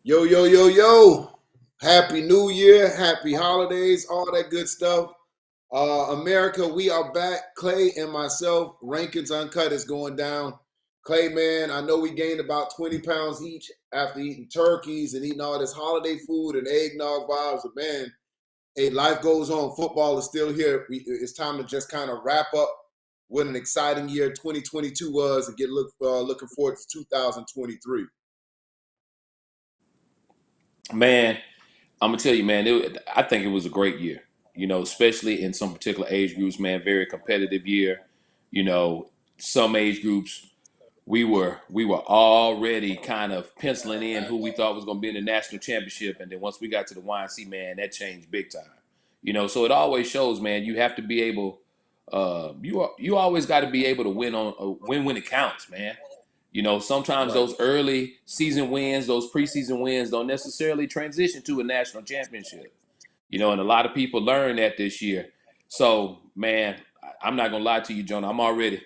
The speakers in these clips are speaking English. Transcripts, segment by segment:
Yo, yo, yo, yo. Happy New Year, happy holidays, all that good stuff. America, we are back. Clay and myself, Rankins Uncut is going down. Clay, man, I know we gained about 20 pounds each after eating turkeys and eating all this holiday food and eggnog vibes. But man, hey, life goes on. Football is still here. It's time to just kind of wrap up what an exciting year 2022 was and looking forward to 2023. Man, I'm gonna tell you, man. I think it was a great year. Especially in some particular age groups, man. Very competitive year. You know, some age groups we were already kind of penciling in who we thought was gonna be in the national championship, and then once we got to the YNC, man, that changed big time. So it always shows, man. You have to be able. You always got to be able to win win when it counts, man. Sometimes Right. those early season wins, those preseason wins, don't necessarily transition to a national championship. And a lot of people learned that this year. So, man, I'm not gonna lie to you, Jonah. I'm already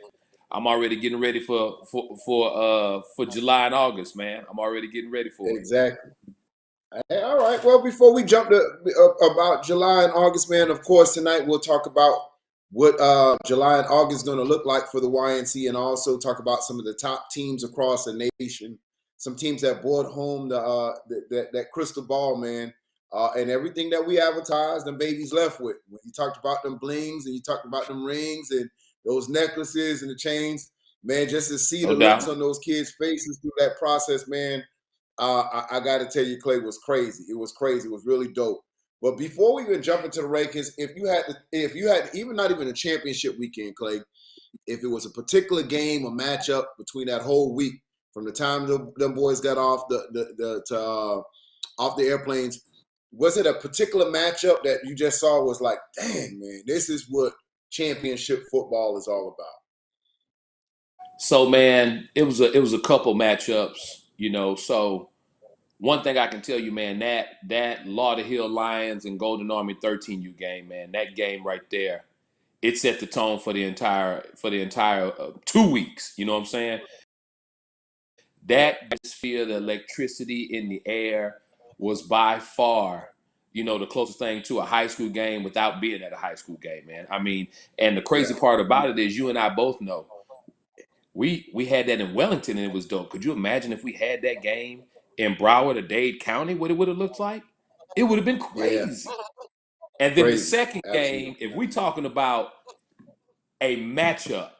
getting ready for July and August, man. I'm already getting ready for it. Exactly. Hey, all right. Well, before we jump to about July and August, man, of course, tonight we'll talk about what July and August is going to look like for the YNC, and also talk about some of the top teams across the nation, some teams that brought home that crystal ball, man, and everything that we advertised and babies left with. When you talked about them blings and you talked about them rings and those necklaces and the chains, man, just to see the No looks doubt. on those kids' faces through that process, man, I got to tell you, Clay, was crazy. It was crazy. It was really dope. But before we even jump into the rankings, if you had even not even a championship weekend, Clay, if it was a particular game or matchup between that whole week, from the time them boys got off off the airplanes, was it a particular matchup that you just saw was like, dang man, this is what championship football is all about? So, man, it was a couple matchups. So one thing I can tell you, man, that Lauderhill Lions and Golden Army 13U game, man, that game right there, it set the tone for the entire 2 weeks. You know what I'm saying? That atmosphere, the electricity in the air was by far, the closest thing to a high school game without being at a high school game, man. I mean, and the crazy Yeah, part about it is you and I both know we had that in Wellington and it was dope. Could you imagine if we had that game in Broward or Dade County, what it would have looked like? It would have been yeah, crazy. And then the crazy, second absolutely. game, if we talking about a matchup,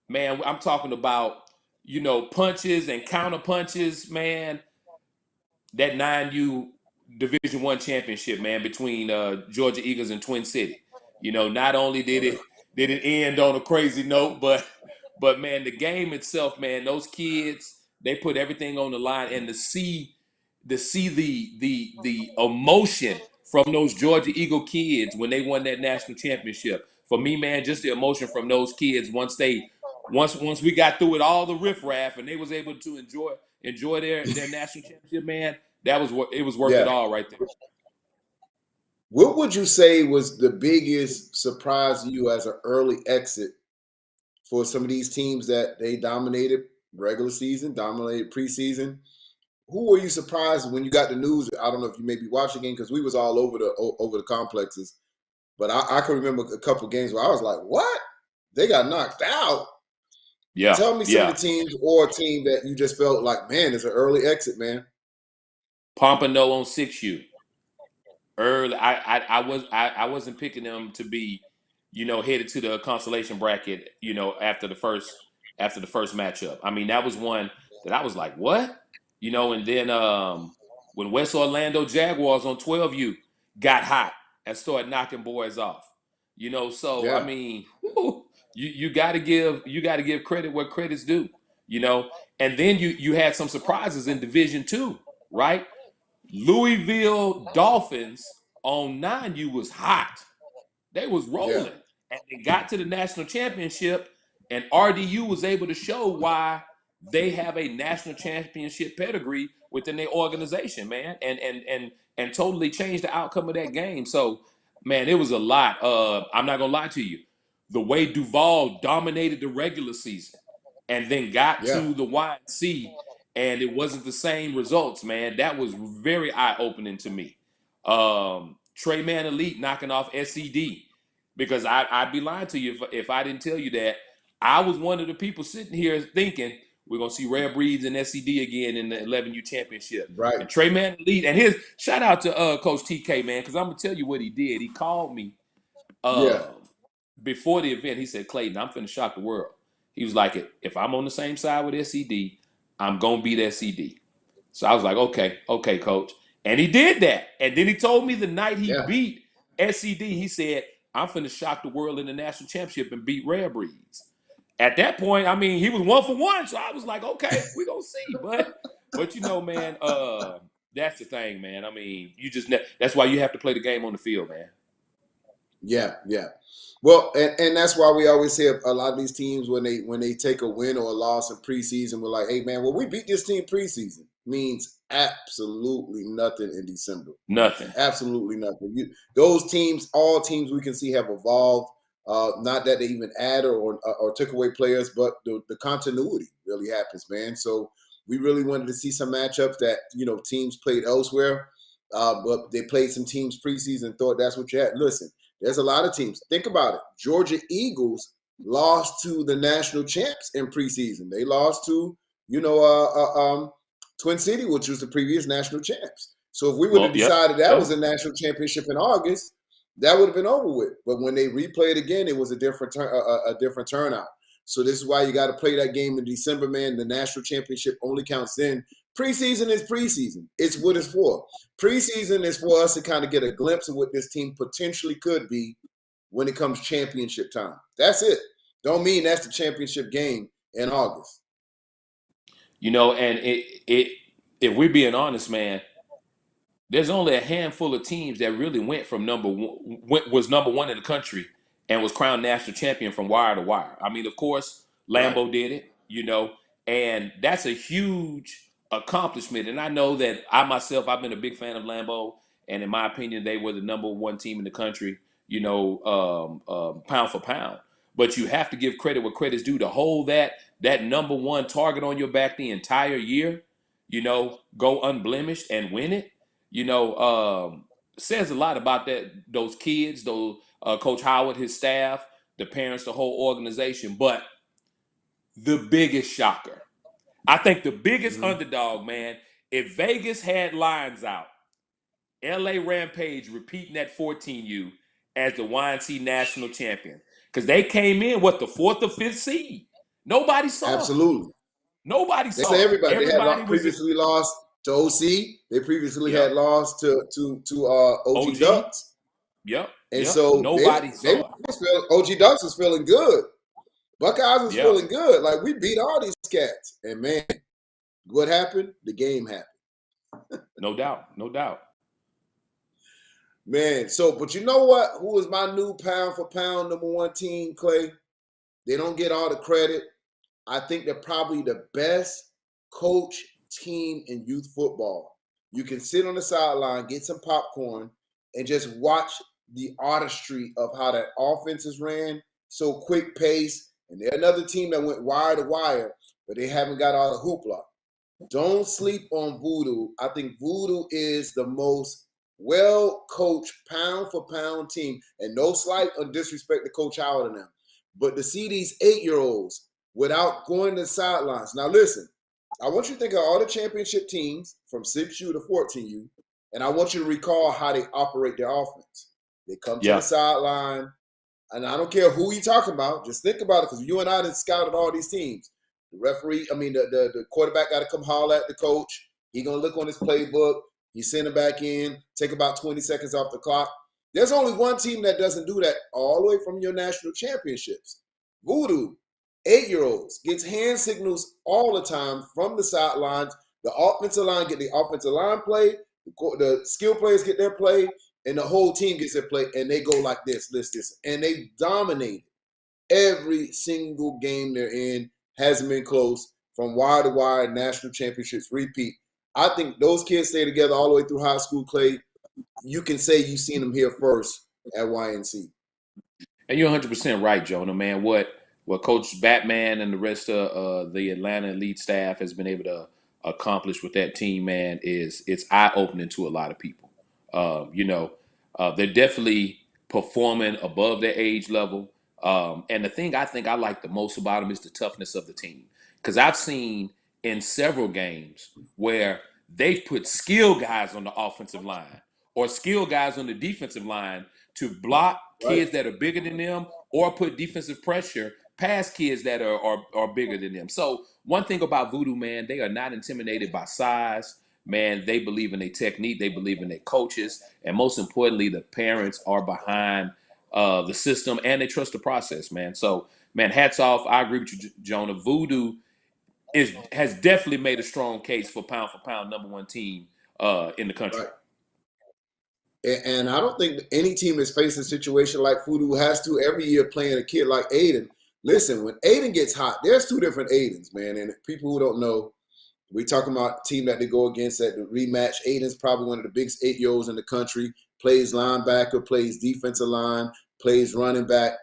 man, I'm talking about, punches and counter punches, man. That 9U Division 1 championship, man, between Georgia Eagles and Twin City. Not only did Yeah, it end on a crazy note, but man, the game itself, man, those kids, they put everything on the line, and to see the emotion from those Georgia Eagle kids when they won that national championship. For me, man, just the emotion from those kids once we got through with all the riffraff and they was able to enjoy their national championship, man. That was what it was worth it yeah. all right there. What would you say was the biggest surprise to you as an early exit for some of these teams that they dominated regular season, dominated preseason? Who were you surprised when you got the news? I don't know if you maybe watched the game because we was all over the complexes, but I can remember a couple games where I was like, "What? They got knocked out." Yeah, Tell me some of the yeah. teams or a team that you just felt like, man, it's an early exit, man. Pompano on 6U. Early, I wasn't picking them to be, headed to the consolation bracket, after the first matchup. I mean, that was one that I was like, what? And then when West Orlando Jaguars on 12U got hot and started knocking boys off. So I Yeah, mean, whew, you gotta give credit where credit's due, you know. And then you had some surprises in Division 2, right? Louisville Dolphins on 9U was hot. They was yeah, rolling. And they got to the national championship, and RDU was able to show why they have a national championship pedigree within their organization, man. And totally changed the outcome of that game. So, man, it was a lot. I'm not gonna lie to you. The way Duval dominated the regular season and then got yeah, to the YNC and it wasn't the same results, man. That was very eye-opening to me. Trey Man Elite knocking off SED, because I'd be lying to you if I didn't tell you that. I was one of the people sitting here thinking we're gonna see Rare Breeds and SED again in the 11U championship. Right. And Trey Man Elite, and his shout out to Coach TK, man, because I'm gonna tell you what he did. He called me Yeah. uh, before the event. He said, Clayton, I'm finna shock the world. He was like, if I'm on the same side with SED, I'm gonna beat SED. So I was like, okay, coach. And he did that. And then he told me the night he Yeah. beat SED, he said, I'm finna shock the world in the national championship and beat Rare Breeds. At that point, I mean, he was 1 for 1. So I was like, okay, we're gonna see. But you know, man, that's the thing, man. I mean, that's why you have to play the game on the field, man. Yeah, yeah. Well, and that's why we always say a lot of these teams when they take a win or a loss in preseason, we're like, hey man, well, we beat this team preseason. Means absolutely nothing in December. Nothing. Absolutely nothing. Those teams, all teams we can see have evolved. Not that they even added or took away players, but the continuity really happens, man. So we really wanted to see some matchups that teams played elsewhere, but they played some teams preseason and thought that's what you had. Listen, there's a lot of teams. Think about it. Georgia Eagles lost to the national champs in preseason. They lost to Twin City, which was the previous national champs. So if we would have decided that was a national championship in August, that would have been over with. But when they replayed again, it was a different turnout. So this is why you got to play that game in December, man. The national championship only counts then. Preseason is preseason. It's what it's for. Preseason is for us to kind of get a glimpse of what this team potentially could be when it comes championship time. That's it. Don't mean that's the championship game in August. And if we're being honest, man, there's only a handful of teams that really went from was number one in the country and was crowned national champion from wire to wire. I mean, of course, Lambeau did it, and that's a huge accomplishment. And I know that I've been a big fan of Lambeau, and in my opinion, they were the number one team in the country, pound for pound. But you have to give credit where credit's due. To hold that number one target on your back the entire year, go unblemished and win it, says a lot about those kids, Coach Howard, his staff, the parents, the whole organization. But the biggest shocker, I think the biggest underdog, man, if Vegas had lines out, LA Rampage repeating that 14U as the YNC national champion. Because they came in, the 4th or 5th seed? Nobody saw Absolutely. it. Nobody saw it. Everybody they had previously lost to OC. They previously had lost to OG Ducks. Yep. And so nobody saw it. OG Ducks was feeling good. Buckeyes was feeling good. Like, we beat all these cats. And man, what happened? The game happened. No doubt. Man, but you know what? Who is my new pound for pound number one team, Clay? They don't get all the credit. I think they're probably the best coach team in youth football. You can sit on the sideline, get some popcorn, and just watch the artistry of how that offense is ran. So quick pace. And they're another team that went wire to wire, but they haven't got all the hoopla. Don't sleep on Voodoo. I think Voodoo is the most well-coached pound for pound team. And no slight or disrespect to Coach Howard and them. But to see these 8-year-olds without going to the sidelines. Now listen, I want you to think of all the championship teams from 6U to 14U, and I want you to recall how they operate their offense. They come to the sideline, and I don't care who you're talking about. Just think about it, because you and I have scouted all these teams. The referee, the quarterback got to come holler at the coach. He's going to look on his playbook. He send him back in, take about 20 seconds off the clock. There's only one team that doesn't do that all the way from your national championships. Voodoo, 8-year-olds, gets hand signals all the time from the sidelines. The offensive line get the offensive line play. The skill players get their play. And the whole team gets their play. And they go like this. And they dominate every single game they're in. Hasn't been close. From wire to wire, national championships repeat. I think those kids stay together all the way through high school, Clay. You can say you've seen them here first at YNC. And you're 100% right, Jonah, man. What Coach Batman and the rest of the Atlanta elite staff has been able to accomplished with that team, man, it's eye opening to a lot of people. You know, they're definitely performing above their age level. And the thing I think I like the most about them is the toughness of the team. Because I've seen in several games where they've put skill guys on the offensive line or skill guys on the defensive line to block Right. kids that are bigger than them or put defensive pressure past kids that are bigger than them. So one thing about Voodoo, man, they are not intimidated by size. Man, they believe in their technique. They believe in their coaches. And most importantly, the parents are behind the system and they trust the process, man. So, man, hats off. I agree with you, Jonah. Voodoo has definitely made a strong case for pound #1 team in the country. Right. And I don't think any team is facing a situation like Voodoo has to every year playing a kid like Aiden. Listen, when Aiden gets hot, there's two different Aidens, man. And people who don't know, we talking about team that they go against at the rematch. Aiden's probably one of the biggest 8-year-olds in the country, plays linebacker, plays defensive line, plays running back.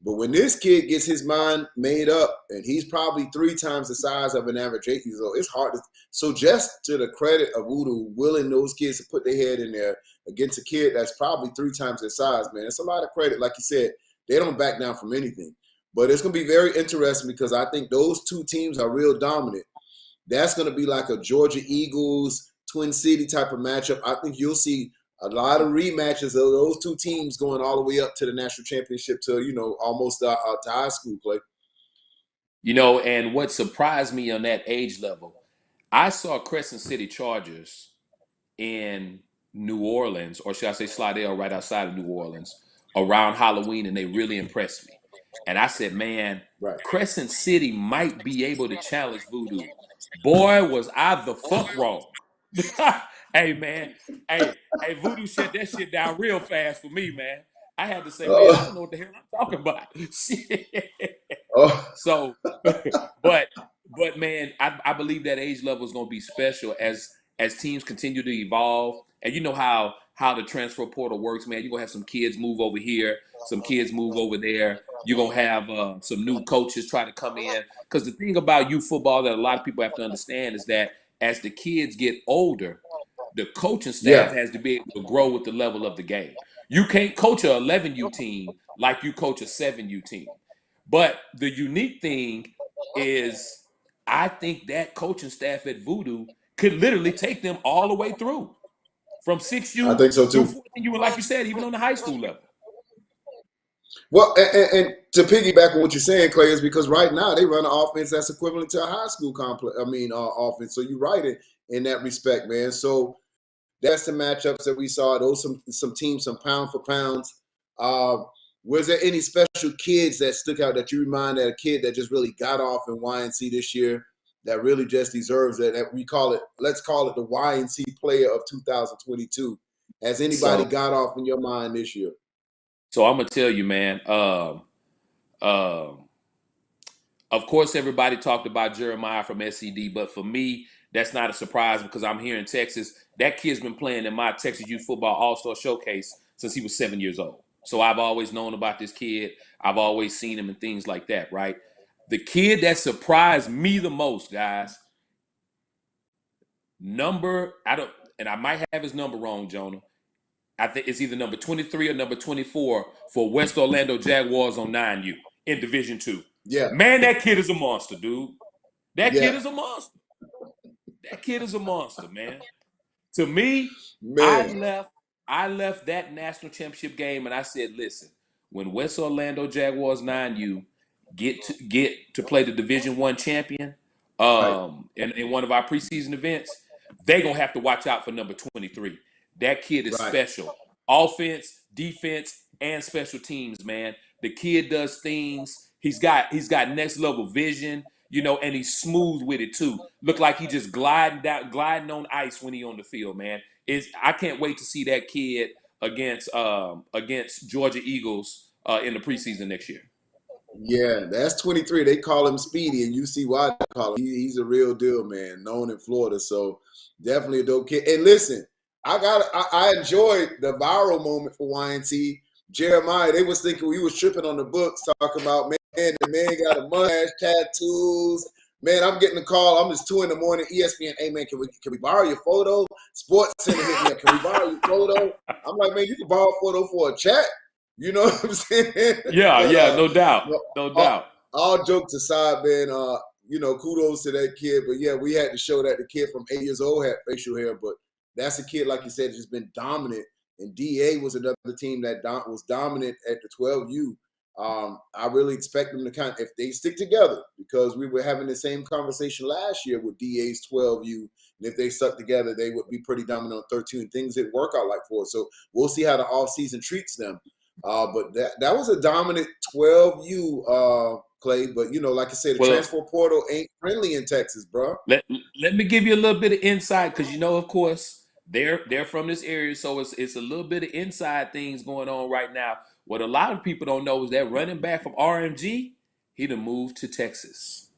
But when this kid gets his mind made up, and he's probably 3 times the size of an average 8-year-old, it's hard to. So just to the credit of Voodoo, willing those kids to put their head in there against a kid that's probably 3 times their size, man, it's a lot of credit. Like you said, they don't back down from anything. But it's going to be very interesting because I think those two teams are real dominant. That's going to be like a Georgia Eagles, Twin City type of matchup. I think you'll see a lot of rematches of those two teams going all the way up to the national championship to, almost to high school play. And what surprised me on that age level, I saw Crescent City Chargers in New Orleans, or should I say Slidell, right outside of New Orleans, around Halloween, and they really impressed me. And I said, man, Right. Crescent City might be able to challenge Voodoo. Boy, was I the fuck wrong. Hey, man. Hey, Voodoo shut that shit down real fast for me, man. I had to say, man, I don't know what the hell I'm talking about. Oh, So, but man, I believe that age level is going to be special as teams continue to evolve. And you know how the transfer portal works, man. You're going to have some kids move over here, some kids move over there. You're going to have some new coaches try to come in. Because the thing about youth football that a lot of people have to understand is that as the kids get older, the coaching staff yeah. has to be able to grow with the level of the game. You can't coach a 11U team like you coach a 7U team. But the unique thing is, I think that coaching staff at Voodoo could literally take them all the way through from I 6U think so through too. 14U, and like you said, even on the high school level. Well, and to piggyback on what you're saying, Clay, is because right now they run an offense that's equivalent to a high school offense. So you're right in that respect, man. So that's the matchups that we saw. Those some teams, some pound for pounds. Was there any special kids that stuck out that you remind that a kid that just really got off in YNC this year that really just deserves it? That we call it, let's call it the YNC player of 2022. Has anybody So, got off in your mind this year? so I'm gonna tell you, man. Um, of course, everybody talked about Jeremiah from SED, but for me, that's not a surprise because I'm here in Texas. That kid's been playing in my Texas Youth Football All-Star Showcase since he was 7 years old. So I've always known about this kid. I've always seen him and things like that, right? The kid that surprised me the most, guys, I might have his number wrong, Jonah. I think it's either number 23 or number 24 for West Orlando Jaguars on 9U in Division 2. Yeah, Man, that kid is a monster, dude. That kid yeah, is a monster. That kid is a monster, man. To me, I man. left I left that national championship game and I said, listen, when West Orlando Jaguars 9U get to play the Division 1 champion Right, in one of our preseason events, they're gonna have to watch out for number 23. That kid is right. special. Offense, defense, and special teams, man. The kid does things. He's got next level vision, and he's smooth with it too. Look like he just gliding on ice when he on the field, man. I can't wait to see that kid against Georgia Eagles in the preseason next year. Yeah, that's 23. They call him Speedy, and you see why they call him. He's a real deal, man, known in Florida. So definitely a dope kid. And listen, I enjoyed the viral moment for YNC. Jeremiah, they was thinking we was tripping on the books, talking about, man, the man got a mustache, tattoos, Man, I'm getting a call. I'm just 2 in the morning. ESPN, hey man, can we borrow your photo? Sports Center hit me up. Can we borrow your photo? I'm like, man, you can borrow a photo for a chat. You know what I'm saying? Yeah, But yeah, no doubt, no, no doubt. all jokes aside, man, kudos to that kid. But yeah, we had to show that the kid from 8 years old had facial hair. But that's a kid, like you said, just been dominant. And DA was another team that was dominant at the 12U. I really expect them to if they stick together, because we were having the same conversation last year with DA's 12U. And if they stuck together, they would be pretty dominant on 13. Things didn't work out like for us. So we'll see how the offseason treats them. But that was a dominant 12U, Clay. But, like I said, the Well, transfer portal ain't friendly in Texas, bro. let me give you a little bit of insight, because of course, they're from this area, so it's a little bit of inside things going on right now. What a lot of people don't know is that running back from RMG, he done moved to Texas.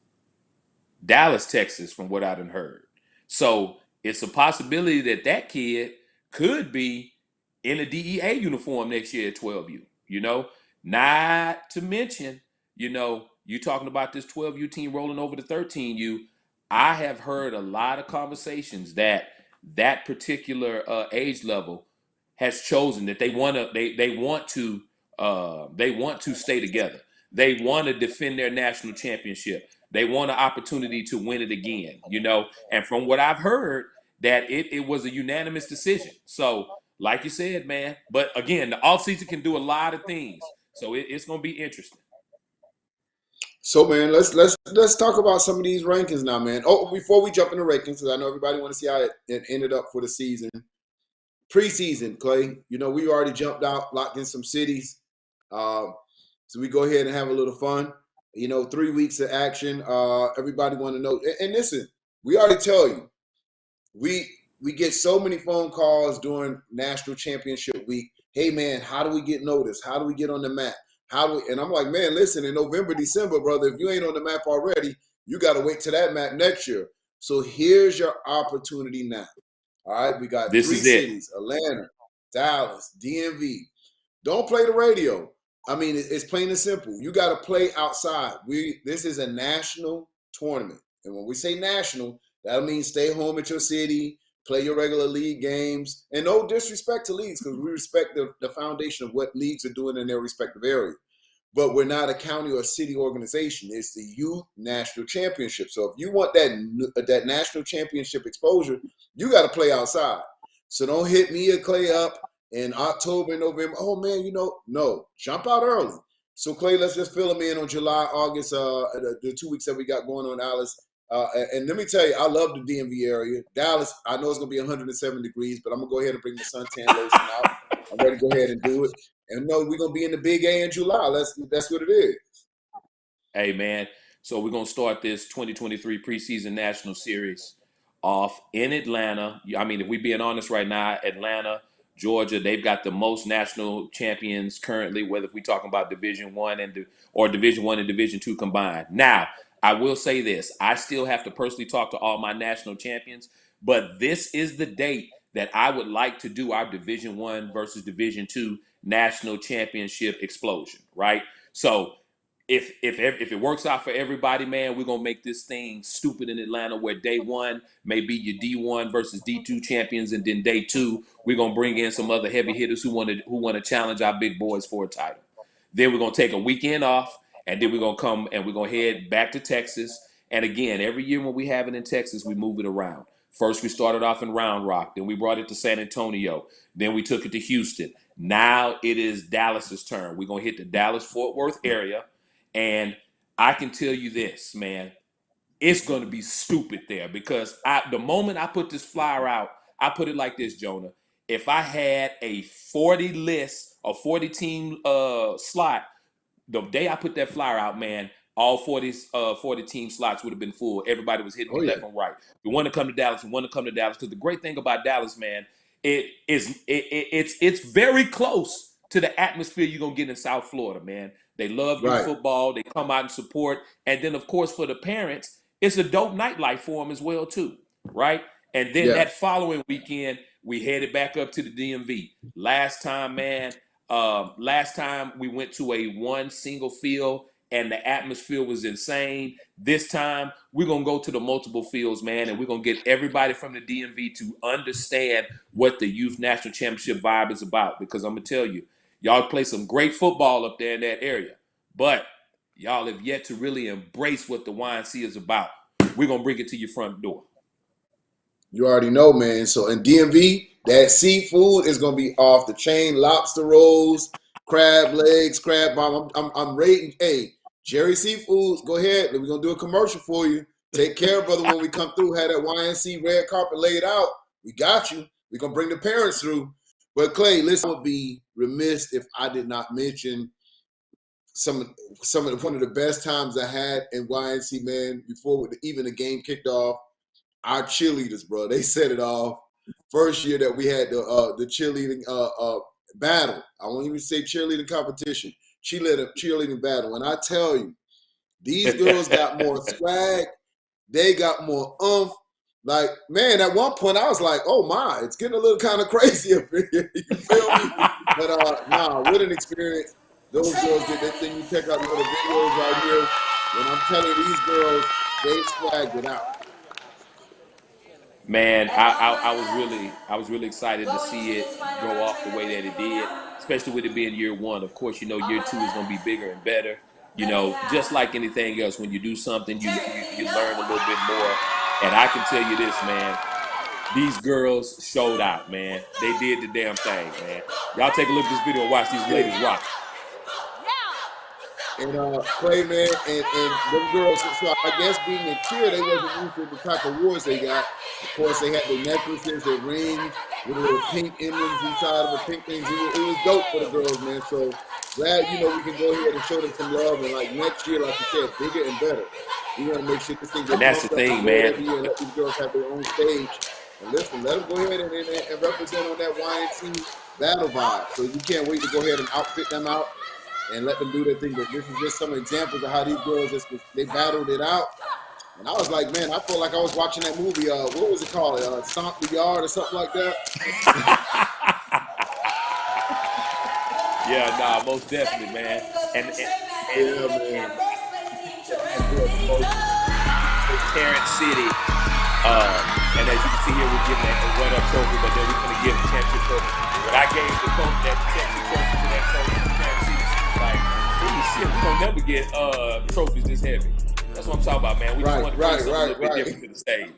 Dallas, Texas, from what I done heard. So it's a possibility that that kid could be in a DEA uniform next year at 12U. Not to mention, you talking about this 12U team rolling over to 13U. I have heard a lot of conversations that particular age level has chosen that they want to stay together. They want to defend their national championship. They want an opportunity to win it again. And from what I've heard, that it was a unanimous decision. So, like you said, man, but again, the offseason can do a lot of things. So it's gonna be interesting. So man, let's talk about some of these rankings now, man. Oh, before we jump into rankings, because I know everybody want to see how it ended up for the season. Preseason, Clay. We already jumped out, locked in some cities. So we go ahead and have a little fun. 3 weeks of action. Everybody want to know. And listen, we already tell you, we get so many phone calls during National Championship Week. Hey man, how do we get noticed? How do we get on the map? And I'm like, man, listen, in November, December, brother, if you ain't on the map already, you got to wait to that map next year. So here's your opportunity now. All right, we got This 3 is it. cities: Atlanta, Dallas, DMV. Don't play the radio. I mean, it's plain and simple. You got to play outside. This is a national tournament. And when we say national, that means stay home at your city, play your regular league games, and no disrespect to leagues, because we respect the foundation of what leagues are doing in their respective area. But we're not a county or city organization. It's the youth national championship. So if you want that national championship exposure, you got to play outside. So don't hit me or Clay up in October, November. Oh man, no, jump out early. So Clay, let's just fill them in on July, August, the 2 weeks that we got going on, Alice. And let me tell you, I love the DMV area. Dallas, I know it's going to be 107 degrees, but I'm going to go ahead and bring the suntan lotion out. I'm ready to go ahead and do it. And no, we're going to be in the big A in July. That's what it is. Hey, man. So we're going to start this 2023 preseason national series off in Atlanta. I mean, if we're being honest right now, Atlanta, Georgia, they've got the most national champions currently, whether we're talking about Division One or Division One and Division Two combined. Now, I will say this. I still have to personally talk to all my national champions, but this is the date that I would like to do our Division One versus Division Two national championship explosion, right? So if it works out for everybody, man, we're gonna make this thing stupid in Atlanta, where day one may be your D1 versus D2 champions, and then day two we're gonna bring in some other heavy hitters who want to challenge our big boys for a title. Then we're gonna take a weekend off, and then we're gonna come and we're gonna head back to Texas. And again, every year when we have it in Texas, we move it around. First, we started off in Round Rock, then we brought it to San Antonio, then we took it to Houston. Now it is Dallas's turn. We're gonna hit the Dallas-Fort Worth area. And I can tell you this, man, it's going to be stupid there, because the moment I put this flyer out, I put it like this, Jonah. If I had a 40 list, a 40 team slot, the day I put that flyer out, man, all 40 team slots would have been full. Everybody was hitting me Oh yeah, left and right. We want to come to Dallas. We want to come to Dallas, because the great thing about Dallas, man, it's very close to the atmosphere you're gonna get in South Florida, man. They love youth right. football. They come out and support, and then of course for the parents, it's a dope nightlife for them as well too, right? And then Yeah. that following weekend, we headed back up to the DMV. Last time, man, last time we went to a one single field and the atmosphere was insane. This time, we're going to go to the multiple fields, man, and we're going to get everybody from the DMV to understand what the Youth National Championship vibe is about. Because I'm going to tell you, y'all play some great football up there in that area, but y'all have yet to really embrace what the YNC is about. We're going to bring it to your front door. You already know, man. So in DMV, that seafood is gonna be off the chain. Lobster rolls, crab legs, crab bomb. I'm rating. Hey, Jerry Seafoods, go ahead. We're gonna do a commercial for you. Take care, brother. When we come through, have that YNC red carpet laid out. We got you. We're gonna bring the parents through. But Clay, listen, I would be remiss if I did not mention some of one of the best times I had in YNC, man. Before even the game kicked off. Our cheerleaders, bro, they set it off. First year that we had the cheerleading battle. I won't even say cheerleading competition. Cheerleading battle. And I tell you, these girls got more swag. They got more oomph. Like, man, at one point I was like, oh my, it's getting a little kind of crazy up here. You feel me? But nah, what an experience. Those girls did that thing. You check out the little videos right here. And I'm telling you, these girls, they swagged it out. Man, I was really excited to see it go off the way that it did, especially with it being year one. Of course, you know year two is going to be bigger and better. You know, just like anything else, when you do something, you learn a little bit more. And I can tell you this, man, these girls showed out, man. They did the damn thing, man. Y'all take a look at this video and watch these ladies rock. And Clay, man, and them girls, so I guess being in cheer, they wasn't used to the type of awards they got. Of course, they had the necklaces, the rings, with little pink emblems inside of the pink things. It was dope for the girls, man. So glad, you know, we can go ahead and show them some love. And like next year, like you said, bigger and better. We want to make sure this thing gets and that's the thing, man. Every year and let these girls have their own stage. And listen, let them go ahead and represent on that YNC battle vibe. So you can't wait to go ahead and outfit them out and let them do their thing. But this is just some examples of how these girls they battled it out. And I was like, man, I felt like I was watching that movie. What was it called? Stomp the Yard or something like that. Yeah, nah, most definitely, man. And yeah, man. Tarrant City. And as you can see here, we're giving that a run-up trophy, but then we're going to give the championship trophy. When I gave the coach that championship trophy to that coach from Tarrant City, like, holy shit, we're going to never get trophies this heavy. That's what I'm talking about, man. We just want to bring something a little bit different to the stage.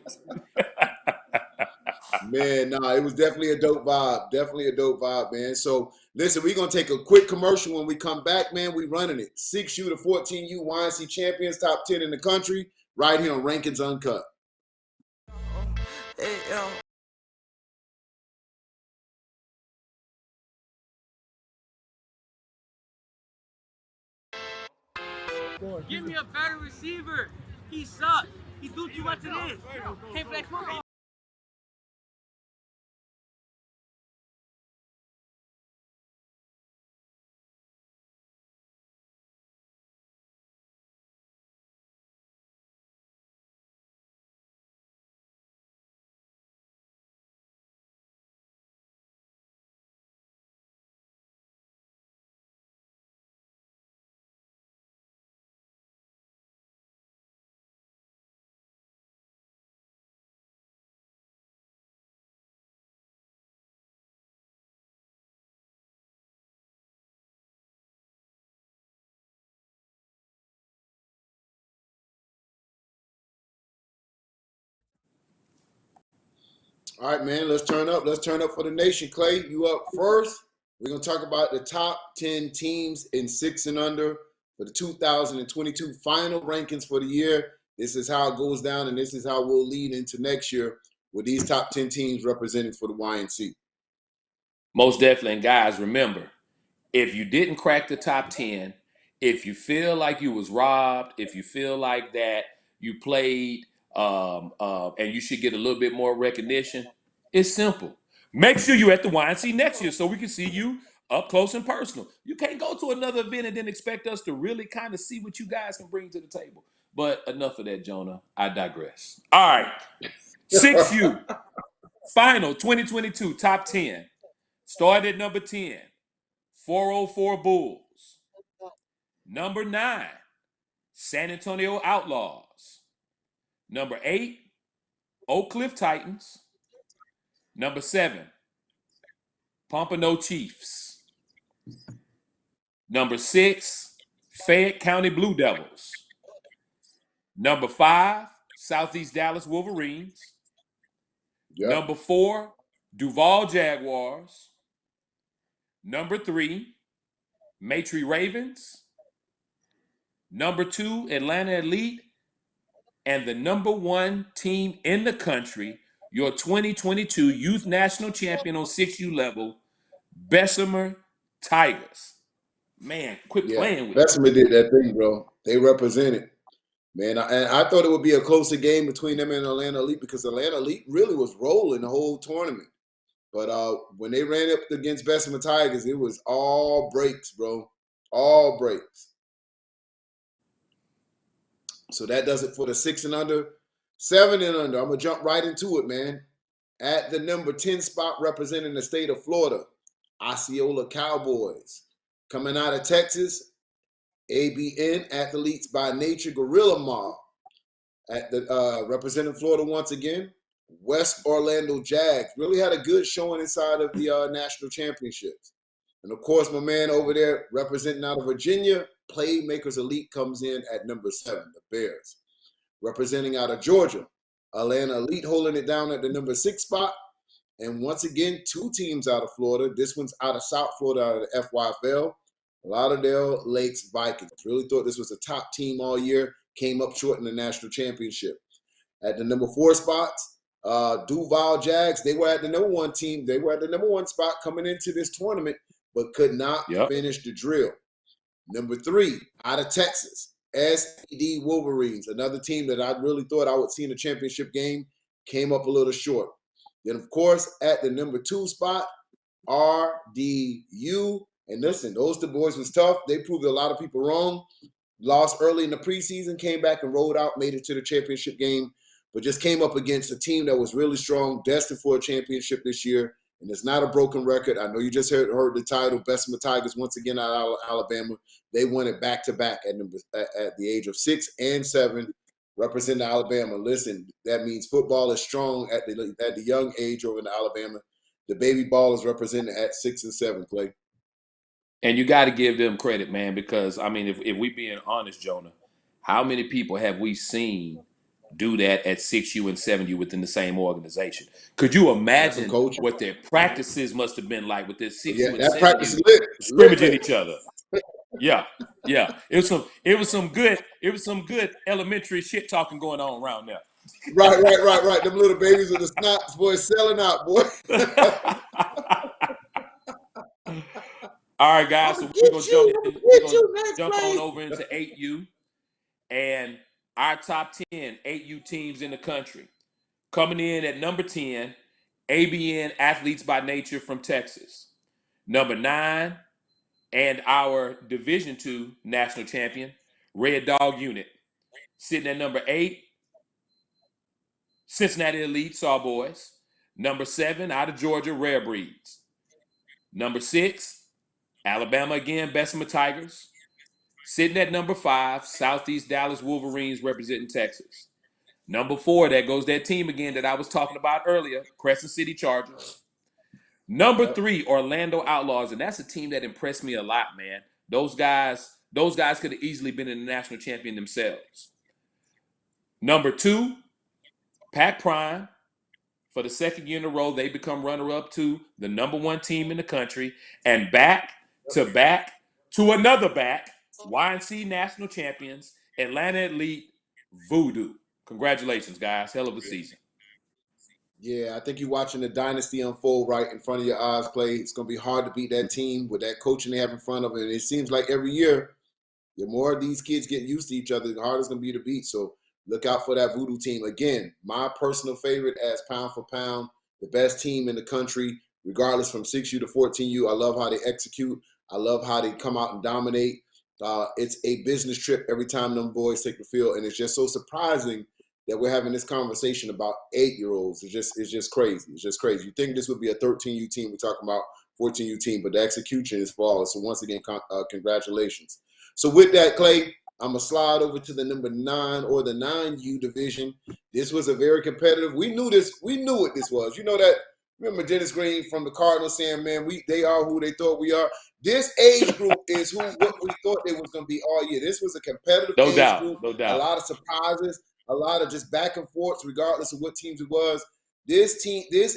Man, nah, it was definitely a dope vibe. Definitely a dope vibe, man. So, listen, we're going to take a quick commercial. When we come back, man, we running it. 6U to 14U YNC champions, top 10 in the country, right here on Rankins Uncut. Hey, yo. Give me a better receiver. He sucks. He do too much of this. Can't play football. All right, man, let's turn up. Let's turn up for the nation. Clay, you up first. We're going to talk about the top 10 teams in 6 and under for the 2022 final rankings for the year. This is how it goes down, and this is how we'll lead into next year with these top 10 teams represented for the YNC. Most definitely. And guys, remember, if you didn't crack the top 10, if you feel like you was robbed, if you feel like that you played and you should get a little bit more recognition, it's simple. Make sure you're at the YNC next year so we can see you up close and personal. You can't go to another event and then expect us to really kind of see what you guys can bring to the table. But enough of that, Jonah. I digress. All right. 6U, final 2022, top 10. Start at number 10. 404 Bulls. Number 9, San Antonio Outlaws. Number 8, Oak Cliff Titans. Number 7, Pompano Chiefs. Number 6, Fayette County Blue Devils. Number 5, Southeast Dallas Wolverines. Yep. Number 4, Duval Jaguars. Number 3, Maitrey Ravens. Number 2, Atlanta Elite. And the number 1 team in the country, your 2022 Youth National Champion on 6U level, Bessemer Tigers. Man, quit playing with me. Bessemer did that thing, bro. They represented. Man, I thought it would be a closer game between them and Atlanta Elite because Atlanta Elite really was rolling the whole tournament. But when they ran up against Bessemer Tigers, it was all breaks, bro. All breaks. So that does it for the 6 and under. 7 and under. I'm going to jump right into it, man. At the number 10 spot representing the state of Florida, Osceola Cowboys. Coming out of Texas, ABN, Athletes by Nature, Gorilla Mob. At the representing Florida once again, West Orlando Jags. Really had a good showing inside of the national championships. And, of course, my man over there representing out of Virginia, Playmakers Elite comes in at number 7, the Bears. Representing out of Georgia, Atlanta Elite holding it down at the number 6 spot. And once again, 2 teams out of Florida. This one's out of South Florida, out of the FYFL. Lauderdale Lakes Vikings. Really thought this was a top team all year. Came up short in the national championship. At the number 4 spots, Duval Jags. They were at the number 1 team. They were at the number 1 spot coming into this tournament, but could not finish the drill. Number 3, out of Texas, SED Wolverines. Another team that I really thought I would see in the championship game. Came up a little short. Then, of course, at the number 2 spot, RDU. And listen, those two boys was tough. They proved a lot of people wrong. Lost early in the preseason, came back and rolled out, made it to the championship game, but just came up against a team that was really strong, destined for a championship this year. And it's not a broken record. I know you just heard the title, Bessemer Tigers, once again out of Alabama. They won it back-to-back at the age of 6 and 7, representing Alabama. Listen, that means football is strong at the young age over in Alabama. The baby ball is represented at 6 and 7, Clay. And you got to give them credit, man, because, I mean, if we being honest, Jonah, how many people have we seen do that at 6U and 7U within the same organization? Could you imagine what their practices must have been like with their 6U and 7U scrimmaging each other? Yeah. It was some good elementary shit talking going on around there. Right. Them little babies with the snots, boy, selling out, boy. All right, guys, so we're going to jump on over into 8U. And our top 10 8U teams in the country. Coming in at number 10, ABN, Athletes by Nature from Texas. Number 9, and our Division II national champion, Red Dog Unit. Sitting at number 8, Cincinnati Elite Sawboys. Number 7, out of Georgia, Rare Breeds. Number 6, Alabama again, Bessemer Tigers. Sitting at number 5, Southeast Dallas Wolverines representing Texas. Number 4, there goes that team again that I was talking about earlier, Crescent City Chargers. Number 3, Orlando Outlaws, and that's a team that impressed me a lot, man. Those guys could have easily been in the national champion themselves. Number 2, Pac Prime. For the second year in a row, they become runner-up to the number 1 team in the country, and back to another back, YNC national champions, Atlanta Elite Voodoo. Congratulations, guys. Hell of a season. Yeah, I think you're watching the dynasty unfold right in front of your eyes, Clay. It's going to be hard to beat that team with that coaching they have in front of it. And it seems like every year, the more these kids get used to each other, the harder it's going to be to beat. So look out for that Voodoo team. Again, my personal favorite as pound for pound, the best team in the country, regardless from 6U to 14U. I love how they execute. I love how they come out and dominate. It's a business trip every time them boys take the field. And it's just so surprising that we're having this conversation about 8-year-olds. It's just crazy. It's just crazy. You think this would be a 13U team. We're talking about 14U team, but the execution is flawless. So once again, congratulations. So with that, Clay, I'm going to slide over to the number 9 or the 9U division. This was a very competitive. We knew this. We knew what this was. You know that. Remember Dennis Green from the Cardinals saying, man, they are who they thought we are. This age group is what we thought they was going to be all year. This was a competitive age group. No doubt. A lot of surprises, a lot of just back and forths, regardless of what teams it was. This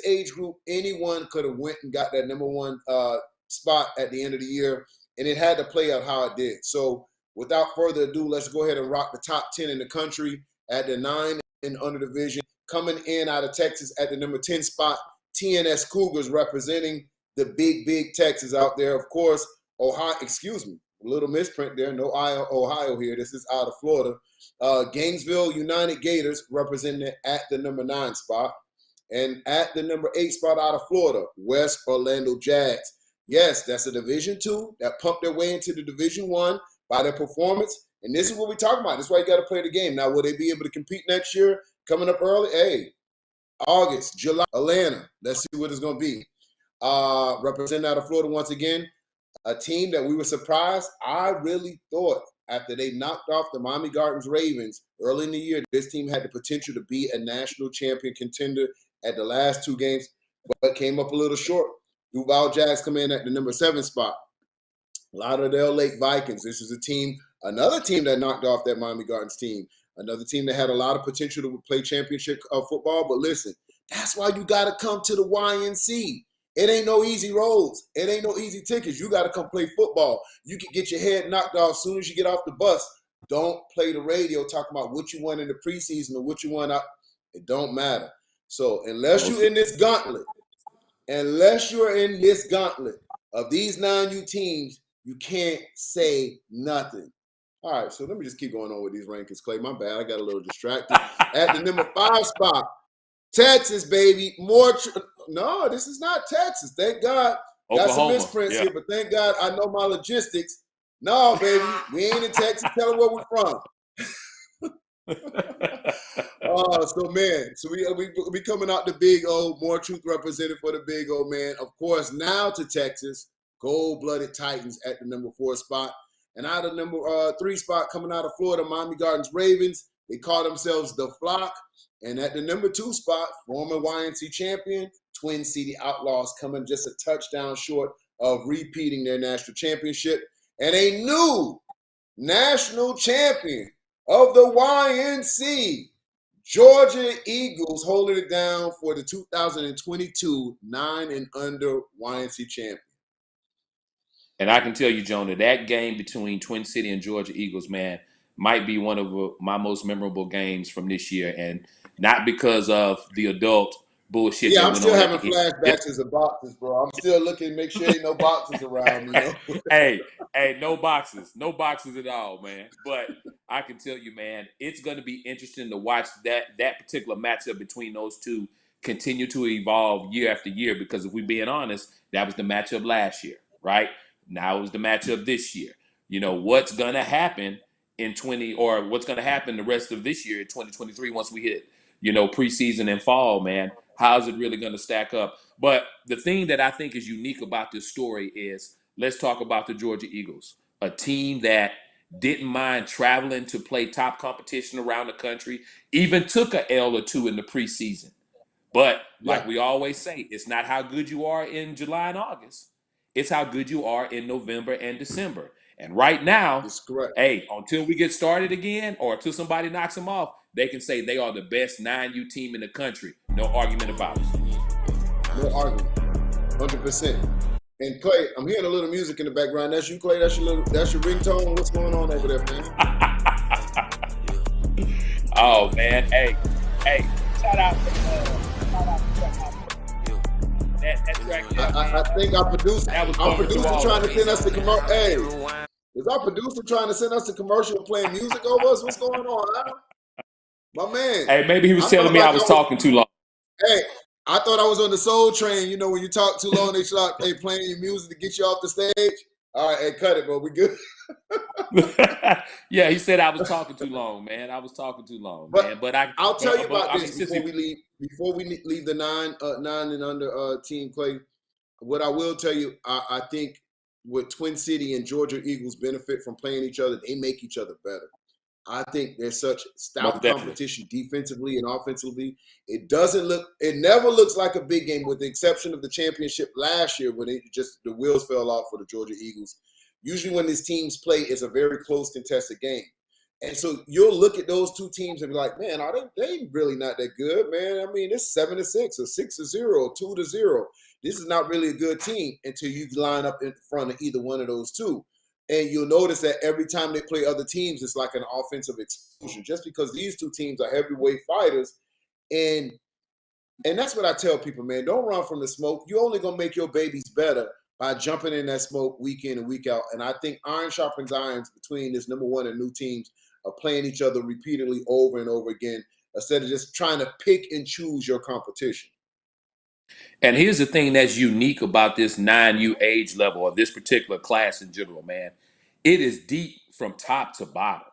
age group, anyone could have went and got that number 1 spot at the end of the year, and it had to play out how it did. So without further ado, let's go ahead and rock the top 10 in the country at the 9 and under division. Coming in out of Texas at the number 10 spot, TNS Cougars, representing the big Texas out there. Of course, Ohio, excuse me, a little misprint there. No Ohio here. This is out of Florida. Gainesville United Gators, representing at the number 9 spot. And at the number 8 spot out of Florida, West Orlando Jags. Yes, that's a Division II that pumped their way into the Division I by their performance. And this is what we're talking about. That's why you got to play the game. Now, will they be able to compete next year? Coming up early? Hey, August, July, Atlanta. Let's see what it's going to be. Representing out of Florida once again, a team that we were surprised. I really thought after they knocked off the Miami Gardens Ravens early in the year, this team had the potential to be a national champion contender at the last 2 games, but came up a little short. Duval Jazz come in at the number 7 spot. Lauderdale Lake Vikings. This is another team that knocked off that Miami Gardens team. Another team that had a lot of potential to play championship football. But listen, that's why you got to come to the YNC. It ain't no easy roads. It ain't no easy tickets. You got to come play football. You can get your head knocked off as soon as you get off the bus. Don't play the radio talking about what you want in the preseason or what you want out. It don't matter. So unless you're in this gauntlet of these 9U teams, you can't say nothing. All right, so let me just keep going on with these rankings, Clay. My bad. I got a little distracted. At the number 5 spot, Texas, baby. No, this is not Texas. Thank God. Got some misprints here, but thank God I know my logistics. No, baby. We ain't in Texas. Tell them where we're from. So we coming out the Big O. More truth represented for the Big O, man. Of course, now to Texas. Gold-blooded Titans at the number 4 spot. And out of number 3 spot, coming out of Florida, Miami Gardens Ravens. They call themselves the Flock. And at the number 2 spot, former YNC champion, Twin City Outlaws, coming just a touchdown short of repeating their national championship. And a new national champion of the YNC, Georgia Eagles, holding it down for the 2022 9 and under YNC champion. And I can tell you, Jonah, that game between Twin City and Georgia Eagles, man, might be one of my most memorable games from this year. And not because of the adult bullshit. Yeah, I'm still having flashbacks as a boxes, bro. I'm still looking, make sure ain't no boxes around, you know. Hey, no boxes at all, man. But I can tell you, man, it's going to be interesting to watch that particular matchup between those two continue to evolve year after year. Because if we're being honest, that was the matchup last year, right? Now it was the matchup this year. You know, what's going to happen what's going to happen the rest of this year in 2023 once we hit, preseason and fall, man. How's it really going to stack up? But the thing that I think is unique about this story is, let's talk about the Georgia Eagles, a team that didn't mind traveling to play top competition around the country, even took a L or 2 in the preseason. But like we always say, it's not how good you are in July and August. It's how good you are in November and December. And right now, hey, until we get started again or until somebody knocks them off, they can say they are the best 9U team in the country. No argument about it. No argument. 100%. And Clay, I'm hearing a little music in the background. That's you, Clay? That's your ringtone? What's going on over there, man? Oh, man. Hey, shout out that track. I think our producer trying to send us the commercial. Hey, is our producer trying to send us the commercial playing music over us? What's going on, huh? My man. Hey, maybe he was telling me I was talking too long. Hey, I thought I was on the Soul Train. You know, when you talk too long, they start playing your music to get you off the stage. All right, hey, cut it, bro. We good? Yeah, he said I was talking too long, man. I was talking too long, man. But I'll tell you about this before we leave the 9 and under team, Clay. What I will tell you, I think what Twin City and Georgia Eagles benefit from playing each other, they make each other better. I think there's such Most stout definitely. competition defensively and offensively. It never looks like a big game, with the exception of the championship last year when the wheels fell off for the Georgia Eagles. Usually when these teams play, it's a very close contested game. And so you'll look at those two teams and be like, man, they really not that good, man. I mean, it's 7-6 or 6-0 or 2-0. This is not really a good team until you line up in front of either one of those two. And you'll notice that every time they play other teams, it's like an offensive explosion, just because these two teams are heavyweight fighters. And that's what I tell people, man. Don't run from the smoke. You're only going to make your babies better by jumping in that smoke week in and week out. And I think iron sharpens irons between this number one and new teams are playing each other repeatedly over and over again, instead of just trying to pick and choose your competition. And here's the thing that's unique about this 9U age level, or this particular class in general, man. It is deep from top to bottom.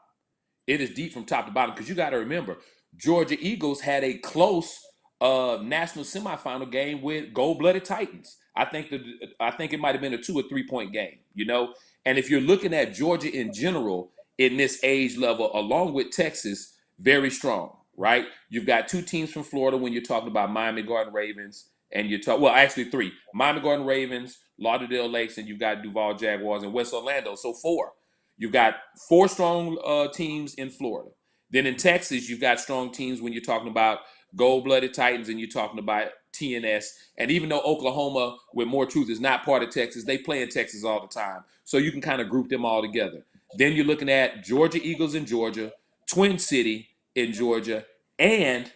It is deep from top to bottom, because you got to remember, Georgia Eagles had a close national semifinal game with gold-blooded Titans. I think it might have been a 2 or 3 point game, you know. And if you're looking at Georgia in general in this age level, along with Texas, very strong, right? You've got two teams from Florida when you're talking about Miami Garden Ravens, and actually three: Miami Garden Ravens, Lauderdale Lakes, and you've got Duval Jaguars and West Orlando. So four. You've got four strong teams in Florida. Then in Texas, you've got strong teams when you're talking about gold-blooded Titans and you're talking about TNS. And even though Oklahoma, with more truth, is not part of Texas, they play in Texas all the time. So you can kind of group them all together. Then you're looking at Georgia Eagles in Georgia, Twin City in Georgia, and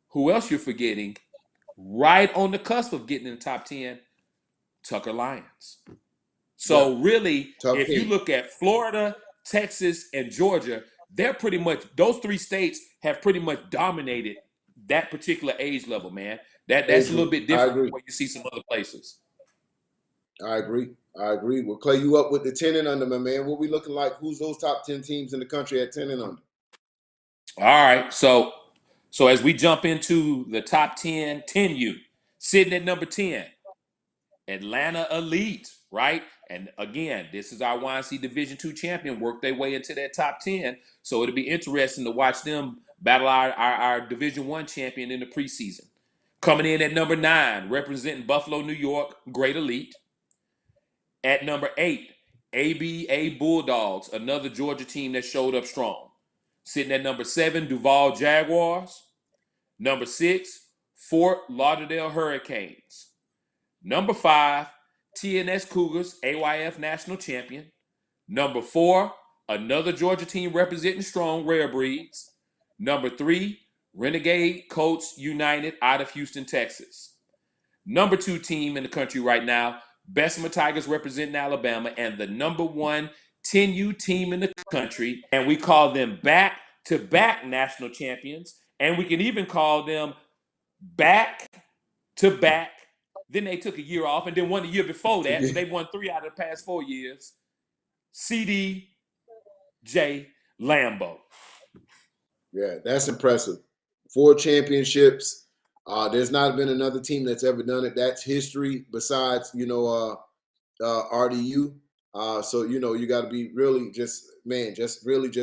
who else you're forgetting? Right on the cusp of getting in the top 10, Tucker Lions. So really, if you look at Florida, Texas, and Georgia, they're pretty much, those three states have pretty much dominated that particular age level, man. That's a little bit different from what you see some other places. I agree. We'll play you up with the 10 and under, my man. What we looking like? Who's those top 10 teams in the country at 10 and under? All right. So as we jump into the top 10, 10U, sitting at number 10, Atlanta Elite, right? And again, this is our YNC Division II champion, work their way into that top 10. So it'll be interesting to watch them battle our Division I champion in the preseason. Coming in at number 9, representing Buffalo, New York, Great Elite. At number 8, ABA Bulldogs, another Georgia team that showed up strong. Sitting at number 7, Duval Jaguars. Number 6, Fort Lauderdale Hurricanes. Number 5, TNS Cougars, AYF National Champion. Number 4, another Georgia team representing strong, Rare Breeds. Number 3, Renegade Colts United out of Houston, Texas. Number 2 team in the country right now, Bessemer Tigers representing Alabama, and the number 1 10U team in the country. And we call them back-to-back national champions. And we can even call them back-to-back. Then they took a year off and then won the year before that. So they've won 3 out of the past 4 years. CDJ Lambo. Yeah, that's impressive. 4 championships. There's not been another team that's ever done it. That's history besides, RDU. So, you got to be really just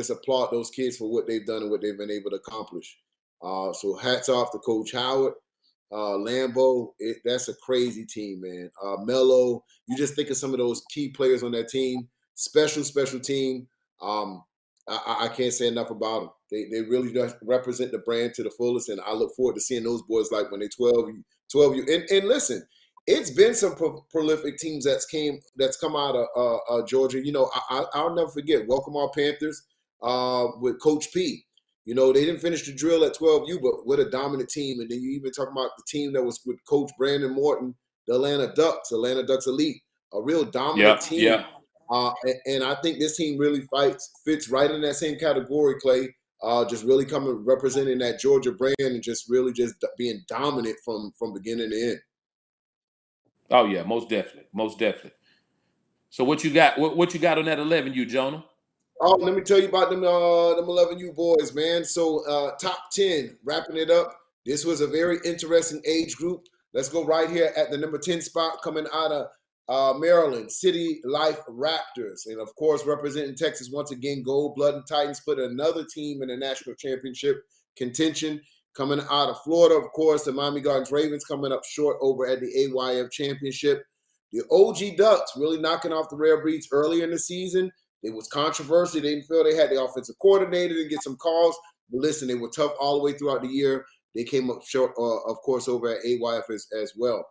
applaud those kids for what they've done and what they've been able to accomplish. So hats off to Coach Howard. Lambo, that's a crazy team, man. Mello, you just think of some of those key players on that team. Special team. I can't say enough about them. They really just represent the brand to the fullest, and I look forward to seeing those boys like when they 12 you. And listen, it's been some prolific teams that's come out of Georgia. I'll never forget Welcome Panthers with Coach P. They didn't finish the drill at 12U, but what a dominant team. And then you even talk about the team that was with Coach Brandon Morton, the Atlanta Ducks Elite, a real dominant team. Yeah. And I think this team really fits right in that same category, Clay. Just really coming representing that Georgia brand and just being dominant from beginning to end. Oh yeah, most definitely. So what you got? What you got on that 11U, Jonah? Oh, let me tell you about them 11U boys, man. So top 10, wrapping it up. This was a very interesting age group. Let's go right here at the number 10 spot, coming out of Maryland City Life Raptors. And of course, representing Texas once again, Gold Blood and Titans put another team in the national championship contention. Coming out of Florida, of course, the Miami Gardens Ravens coming up short over at the AYF championship. The OG Ducks really knocking off the Rare Breeds earlier in the season. It was controversy. They didn't feel they had the offensive coordinator and get some calls. But listen, they were tough all the way throughout the year. They came up short, of course, over at AYF as well.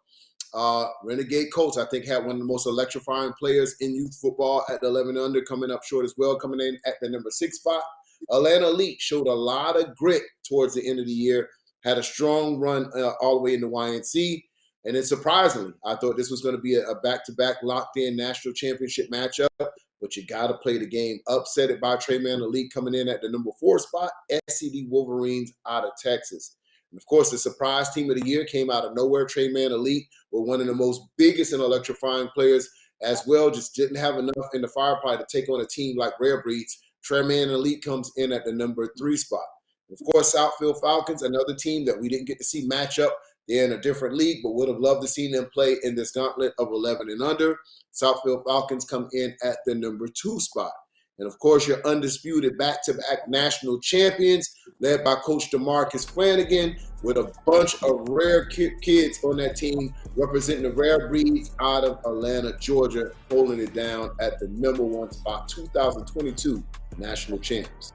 Renegade Colts, I think, had one of the most electrifying players in youth football at the 11 under, coming up short as well, coming in at the number 6 spot. Atlanta Elite showed a lot of grit towards the end of the year, had a strong run all the way into YNC. And then surprisingly, I thought this was going to be a back-to-back locked-in national championship matchup, but you got to play the game. Upset it by Trayman Elite coming in at the number 4 spot, SCD Wolverines out of Texas. And of course, the surprise team of the year came out of nowhere. Trayman Elite were one of the most biggest and electrifying players as well, just didn't have enough in the firepower to take on a team like Rare Breeds. Trayman Elite comes in at the number 3 spot. And of course, Southfield Falcons, another team that we didn't get to see match up. They're in a different league, but would have loved to see them play in this gauntlet of 11 and under. Southfield Falcons come in at the number 2 spot. And of course, your undisputed back-to-back national champions, led by Coach DeMarcus Flanagan, with a bunch of rare kids on that team, representing the Rare Breeds out of Atlanta, Georgia, holding it down at the number 1 spot, 2022 national champs.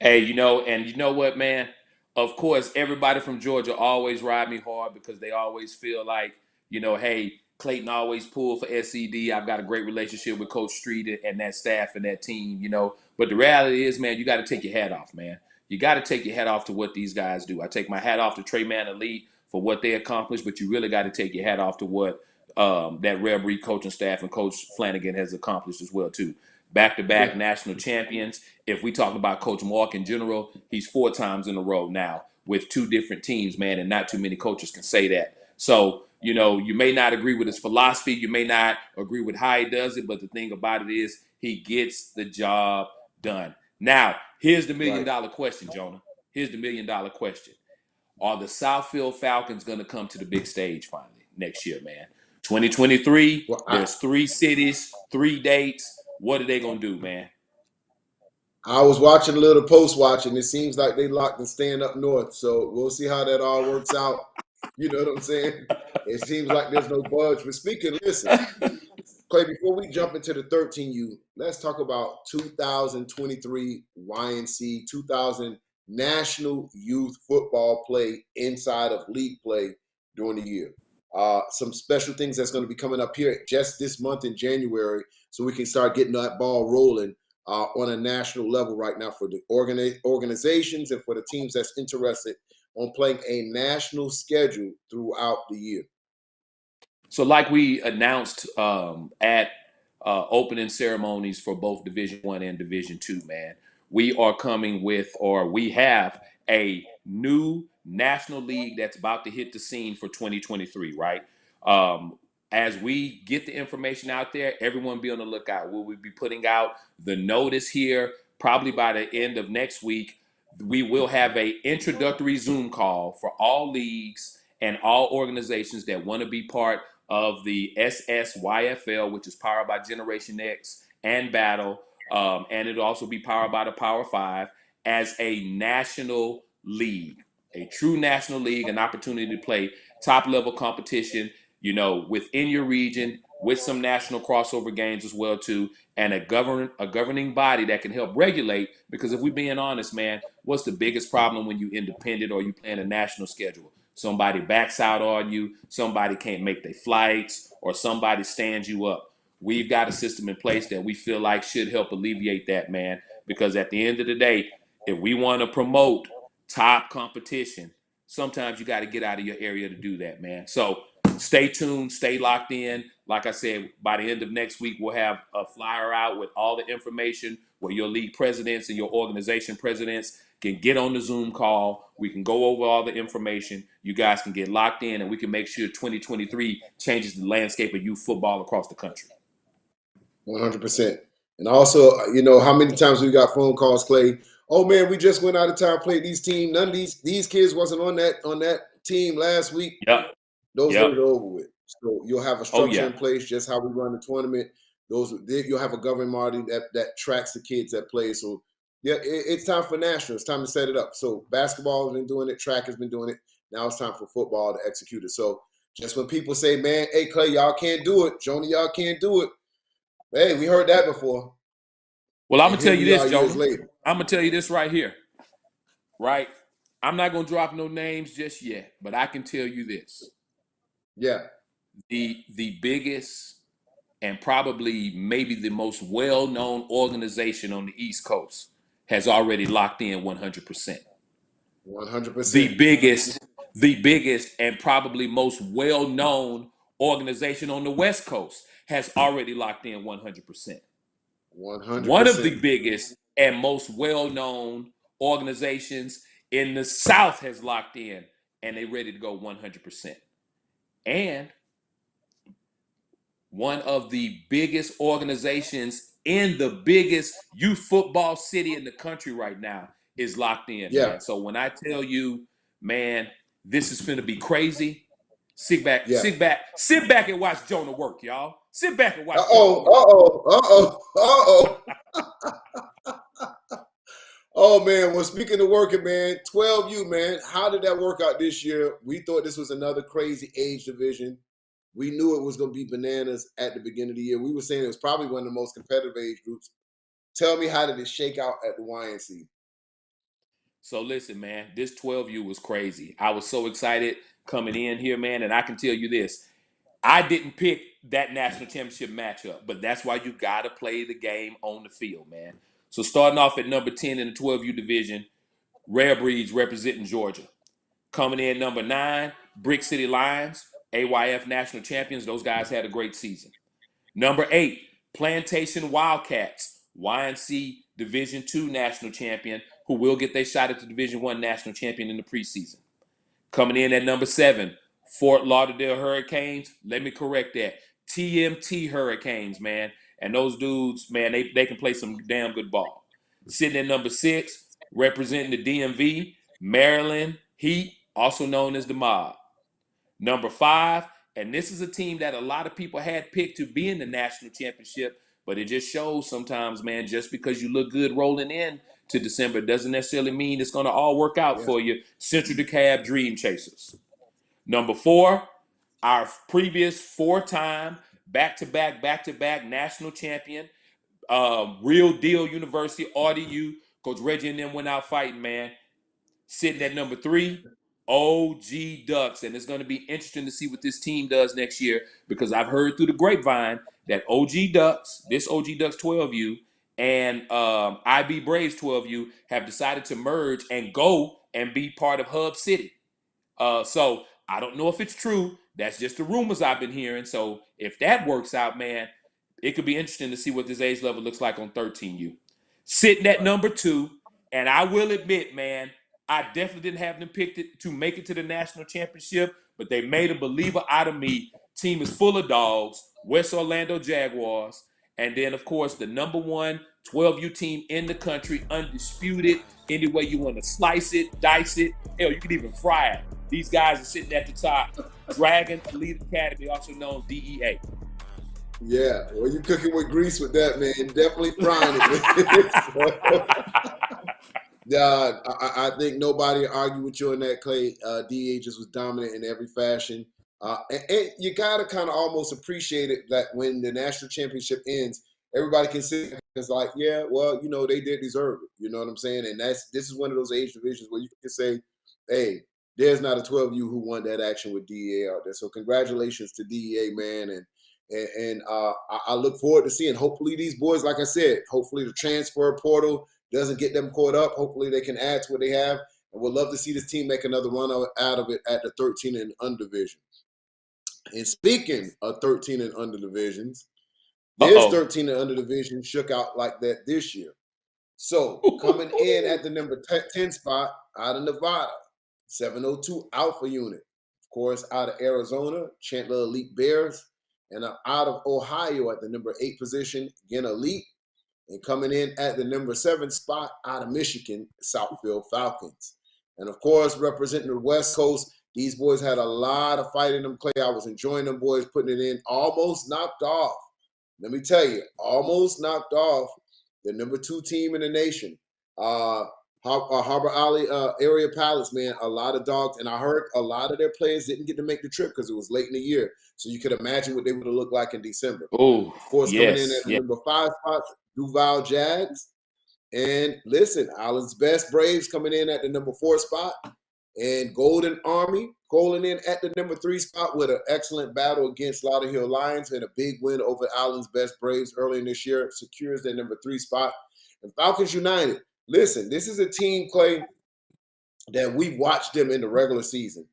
Hey, you know what, man? Of course, everybody from Georgia always ride me hard because they always feel like, hey, Clayton always pulled for SCD. I've got a great relationship with Coach Street and that staff and that team, But the reality is, man, you got to take your hat off, man. You got to take your hat off to what these guys do. I take my hat off to Trayman Elite for what they accomplished, but you really got to take your hat off to what that Rare Breed coaching staff and Coach Flanagan has accomplished as well, too. Back-to-back national champions. If we talk about Coach Mark in general, he's 4 times in a row now with 2 different teams, man, and not too many coaches can say that. So, you may not agree with his philosophy. You may not agree with how he does it, but the thing about it is he gets the job done. Now, here's the $1 million question, Jonah. Here's the $1 million question. Are the Southfield Falcons going to come to the big stage finally next year, man? 2023, there's 3 cities, 3 dates. What are they going to do, man? I was watching a little post-watch, and it seems like they locked and staying up north. So we'll see how that all works out. You know what I'm saying? It seems like there's no budge. But speaking, listen, Clay, before we jump into the 13U, let's talk about 2023 YNC, 2000 National Youth Football play inside of league play during the year. Some special things that's going to be coming up here just this month in January, so we can start getting that ball rolling on a national level right now for the organizations and for the teams that's interested on playing a national schedule throughout the year. So like we announced at opening ceremonies for both Division I and Division II, man, we are coming with, or we have a new national league that's about to hit the scene for 2023, right? As we get the information out there, everyone be on the lookout. We'll be putting out the notice here probably by the end of next week. We will have an introductory Zoom call for all leagues and all organizations that want to be part of the SSYFL, which is powered by Generation X and Battle, and it'll also be powered by the Power 5 as a national league, a true national league, an opportunity to play top-level competition, within your region, with some national crossover games as well too, and a governing body that can help regulate. Because if we're being honest, man, what's the biggest problem when you're independent or you plan a national schedule? Somebody backs out on you, somebody can't make their flights, or somebody stands you up. We've got a system in place that we feel like should help alleviate that, man. Because at the end of the day, if we want to promote top competition, sometimes you got to get out of your area to do that, man. So stay tuned, stay locked in. Like I said, by the end of next week, we'll have a flyer out with all the information where your league presidents and your organization presidents can get on the Zoom call. We can go over all the information. You guys can get locked in, and we can make sure 2023 changes the landscape of youth football across the country. 100%. And also, how many times we got phone calls, Clay? Oh man, we just went out of town, played these teams. None of these kids wasn't on that team last week. Yep. Those days are over with. So you'll have a Oh structure yeah. in place, just how we run the tournament. You'll have a governing body that tracks the kids that play. So yeah, it's time for national. It's time to set it up. So basketball has been doing it, track has been doing it. Now it's time for football to execute it. So just when people say, "Man, hey Clay, y'all can't do it," Jonah, y'all can't do it. Hey, we heard that before, Well, I'm and gonna here tell you we this, are years Jonah. later. I'm gonna tell you this right here, right? I'm not gonna drop no names just yet, but I can tell you this: Yeah, the biggest and probably maybe the most well-known organization on the East Coast has already locked in 100%. 100%. The biggest and probably most well-known organization on the West Coast has already locked in 100%. One of the 100%. biggest and most well-known organizations in the South has locked in and they're ready to go 100%. And one of the biggest organizations in the biggest youth football city in the country right now is locked in, Yeah, man. So when I tell you, man, this is finna be crazy, sit back, yeah. sit back, sit back and watch Jonah work, y'all. Sit back and watch Jonah Uh-oh, work. uh-oh, Oh man, well speaking of working, man, 12U, man, how did that work out this year? We thought this was another crazy age division. We knew it was going to be bananas at the beginning of the year. We were saying it was probably one of the most competitive age groups. Tell me, how did it shake out at the YNC? So listen, man, this 12U was crazy. I was so excited coming in here, man, and I can tell you this. I didn't pick that national championship matchup, but that's why you got to play the game on the field, man. So starting off at number 10 in the 12U division, Rare Breeds representing Georgia. Coming in number 9, Brick City Lions, AYF national champions. Those guys had a great season. Number 8, Plantation Wildcats, YNC Division II national champion, who will get their shot at the Division I national champion in the preseason. Coming in at number 7, Fort Lauderdale Hurricanes. Let me correct that. TMT Hurricanes, man. And those dudes, man, they can play some damn good ball. Sitting at number 6, representing the DMV, Maryland Heat, also known as the Mob. Number 5, and this is a team that a lot of people had picked to be in the national championship, but it just shows sometimes, man, just because you look good rolling in to December doesn't necessarily mean it's going to all work out Yes. for you. Central DeKalb Dream Chasers. Number 4, our previous 4-time back-to-back national champion, Real Deal University, RDU. Coach Reggie and them went out fighting, man. Sitting at number 3, OG Ducks. And it's going to be interesting to see what this team does next year because I've heard through the grapevine that OG Ducks, this OG Ducks 12U, and IB Braves 12U have decided to merge and go and be part of Hub City. So I don't know if it's true. That's just the rumors I've been hearing. So if that works out, man, it could be interesting to see what this age level looks like on 13U. Sitting at Right. number 2, and I will admit, man, I definitely didn't have them picked it to make it to the national championship, but they made a believer out of me. Team is full of dogs. West Orlando Jaguars. And then, of course, the number 1 12U team in the country, undisputed. Any way you want to slice it, dice it, hell, you can even fry it. These guys are sitting at the top. Dragon Elite Academy, also known DEA. Yeah, well, you cooking with grease with that, man. Definitely frying it. Yeah, I think nobody argue with you on that, Clay. DA just was dominant in every fashion. And you got to kind of almost appreciate it that when the national championship ends, everybody can sit it's like, yeah, well, they did deserve it. You know what I'm saying? And this is one of those age divisions where you can say, hey, there's not a 12U who won that action with DEA out there. So congratulations to DEA, man. And I look forward to seeing, hopefully these boys, like I said, hopefully the transfer portal doesn't get them caught up. Hopefully they can add to what they have. And we'd love to see this team make another run out of it at the 13 and under division. And speaking of 13 and under divisions, this Uh-oh. 13 and under division shook out like that this year. So coming in at the number 10 spot out of Nevada, 702 Alpha Unit. Of course, out of Arizona, Chandler Elite Bears. And out of Ohio at the number 8 position, again, Elite. And coming in at the number 7 spot out of Michigan, Southfield Falcons. And of course, representing the West Coast, These boys had a lot of fight in them, Clay. I was enjoying them boys putting it in. Almost knocked off. Let me tell you, almost knocked off the number 2 team in the nation. Harbor Alley area pilots, man, a lot of dogs. And I heard a lot of their players didn't get to make the trip because it was late in the year. So you could imagine what they would have looked like in December. Oh, Of course, coming in yes, at the number 5 spot, Duval Jags. And listen, Island's Best Braves coming in at the number 4 spot. And Golden Army going in at the number 3 spot with an excellent battle against Lauderhill Lions and a big win over Island's Best Braves early in this year. Secures their number 3 spot. And Falcons United. Listen, this is a team, Clay, that we've watched them in the regular season.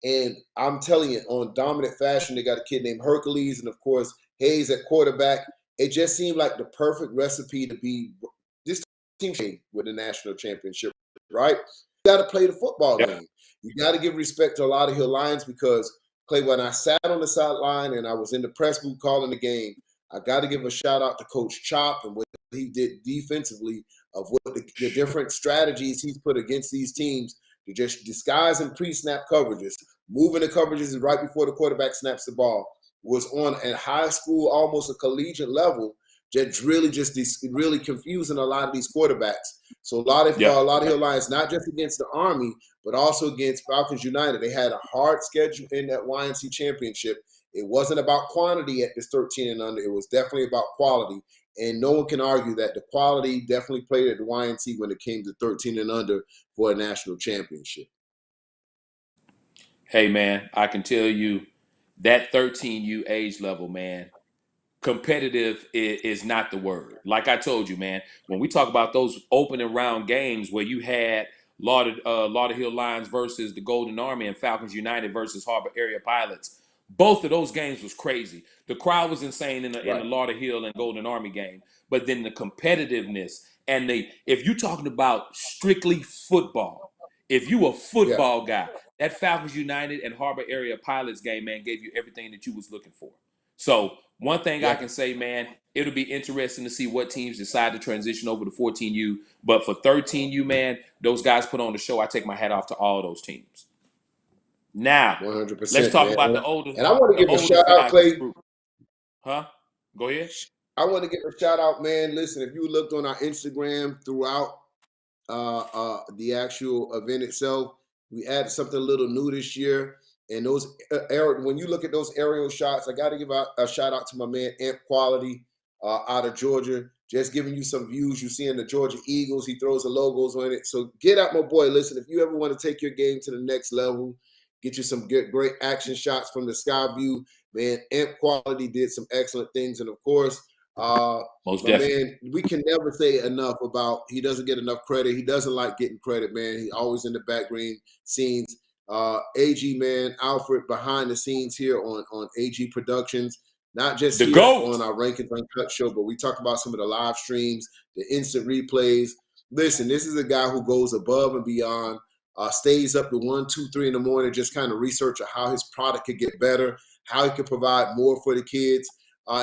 And I'm telling you, on dominant fashion, they got a kid named Hercules and, of course, Hayes at quarterback. It just seemed like the perfect recipe to be this team with the national championship, right? You got to play the football game. You got to give respect to a lot of Hill Lions because, Clay, when I sat on the sideline and I was in the press booth calling the game, I got to give a shout out to Coach Chop and what he did defensively of what the different strategies he's put against these teams to just disguise and pre-snap coverages, moving the coverages right before the quarterback snaps the ball, was on a high school, almost a collegiate level, just really confusing a lot of these quarterbacks. So a lot of Hill Lions, not just against the Army, but also against Falcons United. They had a hard schedule in that YNC championship. It wasn't about quantity at this 13 and under. It was definitely about quality. And no one can argue that the quality definitely played at the YNC when it came to 13 and under for a national championship. Hey, man, I can tell you that 13U age level, man, competitive is not the word. Like I told you, man, when we talk about those opening round games where you had Lauderhill Lions versus the Golden Army and Falcons United versus Harbor Area Pilots, both of those games was crazy. The crowd was insane in the Lauderhill and Golden Army game, but then the competitiveness and if you're talking about strictly football, if you a football guy, that Falcons United and Harbor Area Pilots game, man, gave you everything that you was looking for. So one thing I can say, man, it'll be interesting to see what teams decide to transition over to 14U. But for 13U, man, those guys put on the show. I take my hat off to all those teams. Now, 100%, let's talk about the older. And I want to give a shout out, Clay. Huh? Go ahead. I want to give a shout out, man. Listen, if you looked on our Instagram throughout the actual event itself, we added something a little new this year. And those when you look at those aerial shots, I got to give a shout out to my man Amp Quality out of Georgia. Just giving you some views. You see in the Georgia Eagles, he throws the logos on it. So get out, my boy. Listen, if you ever want to take your game to the next level, get you some great action shots from the sky view, man. Amp Quality did some excellent things, and of course, most definitely, man, we can never say enough about. He doesn't get enough credit. He doesn't like getting credit, man. He's always in the background scenes. AG, man, Alfred behind the scenes here on AG Productions, not just the here GOAT. on our Rankins Uncut show, but we talk about some of the live streams, the instant replays. Listen, this is a guy who goes above and beyond, stays up to 1, 2, 3 in the morning, just kind of researching how his product could get better, how he could provide more for the kids.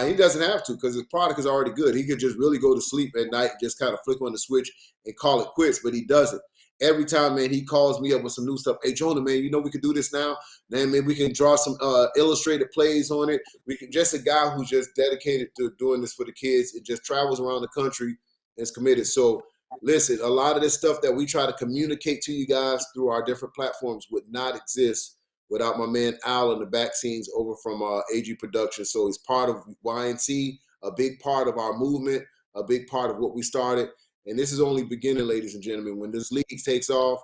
He doesn't have to because his product is already good. He could just really go to sleep at night, just kind of flick on the switch and call it quits, but he doesn't. Every time, man, he calls me up with some new stuff. Hey, Jonah, man, you know we can do this now. Man, maybe we can draw some illustrated plays on it. We can just a guy who's just dedicated to doing this for the kids. It just travels around the country and is committed. So, listen, a lot of this stuff that we try to communicate to you guys through our different platforms would not exist without my man Al in the back scenes over from AG Productions. So he's part of YNC, a big part of our movement, a big part of what we started. And this is only beginning, ladies and gentlemen. When this league takes off,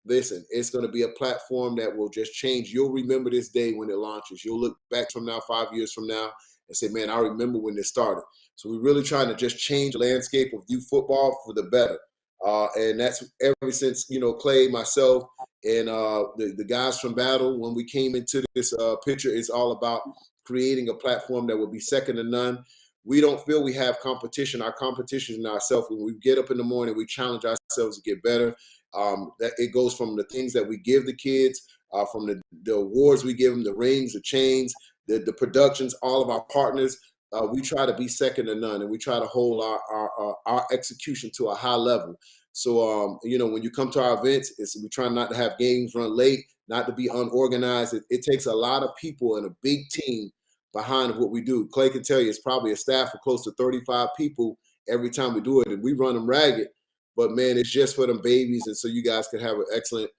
listen, it's going to be a platform that will just change. You'll remember this day when it launches. You'll look back from now, 5 years from now, and say, man, I remember when this started. So we're really trying to just change the landscape of youth football for the better. And that's ever since, Clay, myself, and the guys from Battle, when we came into this picture, it's all about creating a platform that will be second to none. We don't feel we have competition. Our competition is in ourselves. When we get up in the morning, we challenge ourselves to get better. That it goes from the things that we give the kids, from the awards we give them, the rings, the chains, the productions, all of our partners. We try to be second to none, and we try to hold our execution to a high level. So, when you come to our events, we try not to have games run late, not to be unorganized. It takes a lot of people and a big team behind what we do. Clay can tell you it's probably a staff of close to 35 people every time we do it, and we run them ragged. But man, it's just for them babies, and so you guys can have an excellent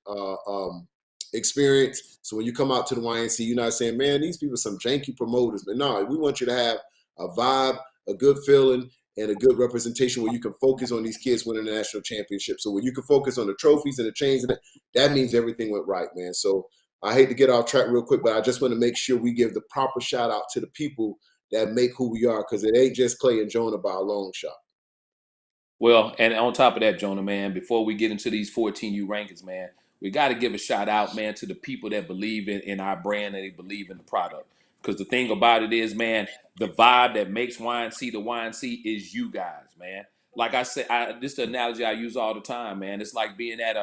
experience. So when you come out to the YNC, you're not saying, man, these people are some janky promoters. But no, we want you to have a vibe, a good feeling, and a good representation where you can focus on these kids winning the national championship. So when you can focus on the trophies and the chains, and that means everything went right, man. So I hate to get off track real quick, but I just want to make sure we give the proper shout out to the people that make who we are, because it ain't just Clay and Jonah by a long shot. Well, and on top of that, Jonah, man, before we get into these 14U rankings, man, we got to give a shout out, man, to the people that believe in our brand and they believe in the product. Because the thing about it is, man, the vibe that makes YNC the YNC is you guys, man. Like I said, this is the analogy I use all the time, man. It's like being at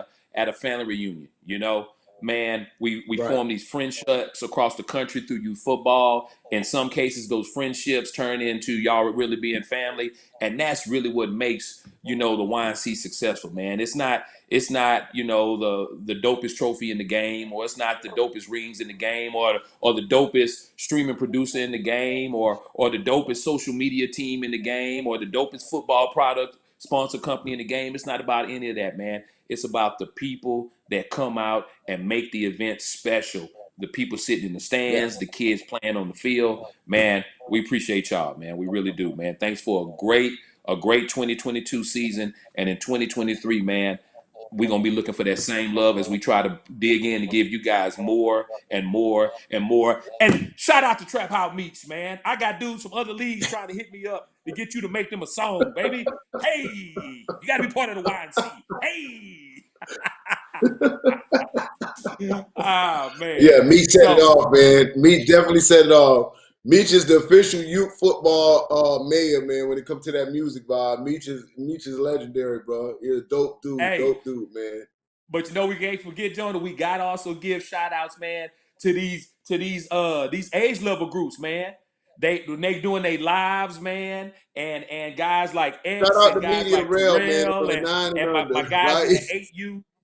a family reunion, you know? Man, we Right. form these friendships across the country through youth football. In some cases, those friendships turn into y'all really being family. And that's really what makes, the YNC successful, man. It's not, the dopest trophy in the game, or it's not the dopest rings in the game, or the dopest streaming producer in the game, or the dopest social media team in the game, or the dopest football product sponsor company in the game. It's not about any of that, man. It's about the people that come out and make the event special. The people sitting in the stands, the kids playing on the field. Man, we appreciate y'all, man. We really do, man. Thanks for a great 2022 season. And in 2023, man, we're going to be looking for that same love as we try to dig in to give you guys more and more and more. And shout out to Trap House Meets, man. I got dudes from other leagues trying to hit me up to get you to make them a song, baby. Hey, you got to be part of the YNC. Hey. Man. Yeah, Meech set it off, man. Meech definitely set it off. Meech is the official youth football mayor, man. When it comes to that music vibe, Meech is legendary, bro. He's a dope dude, man. But we can't forget, Jonah. We gotta also give shout outs, man, to these age level groups, man. They doing their lives, man, and guys like X Shout out and to guys Media like Rail, man, Terrell and my guys right?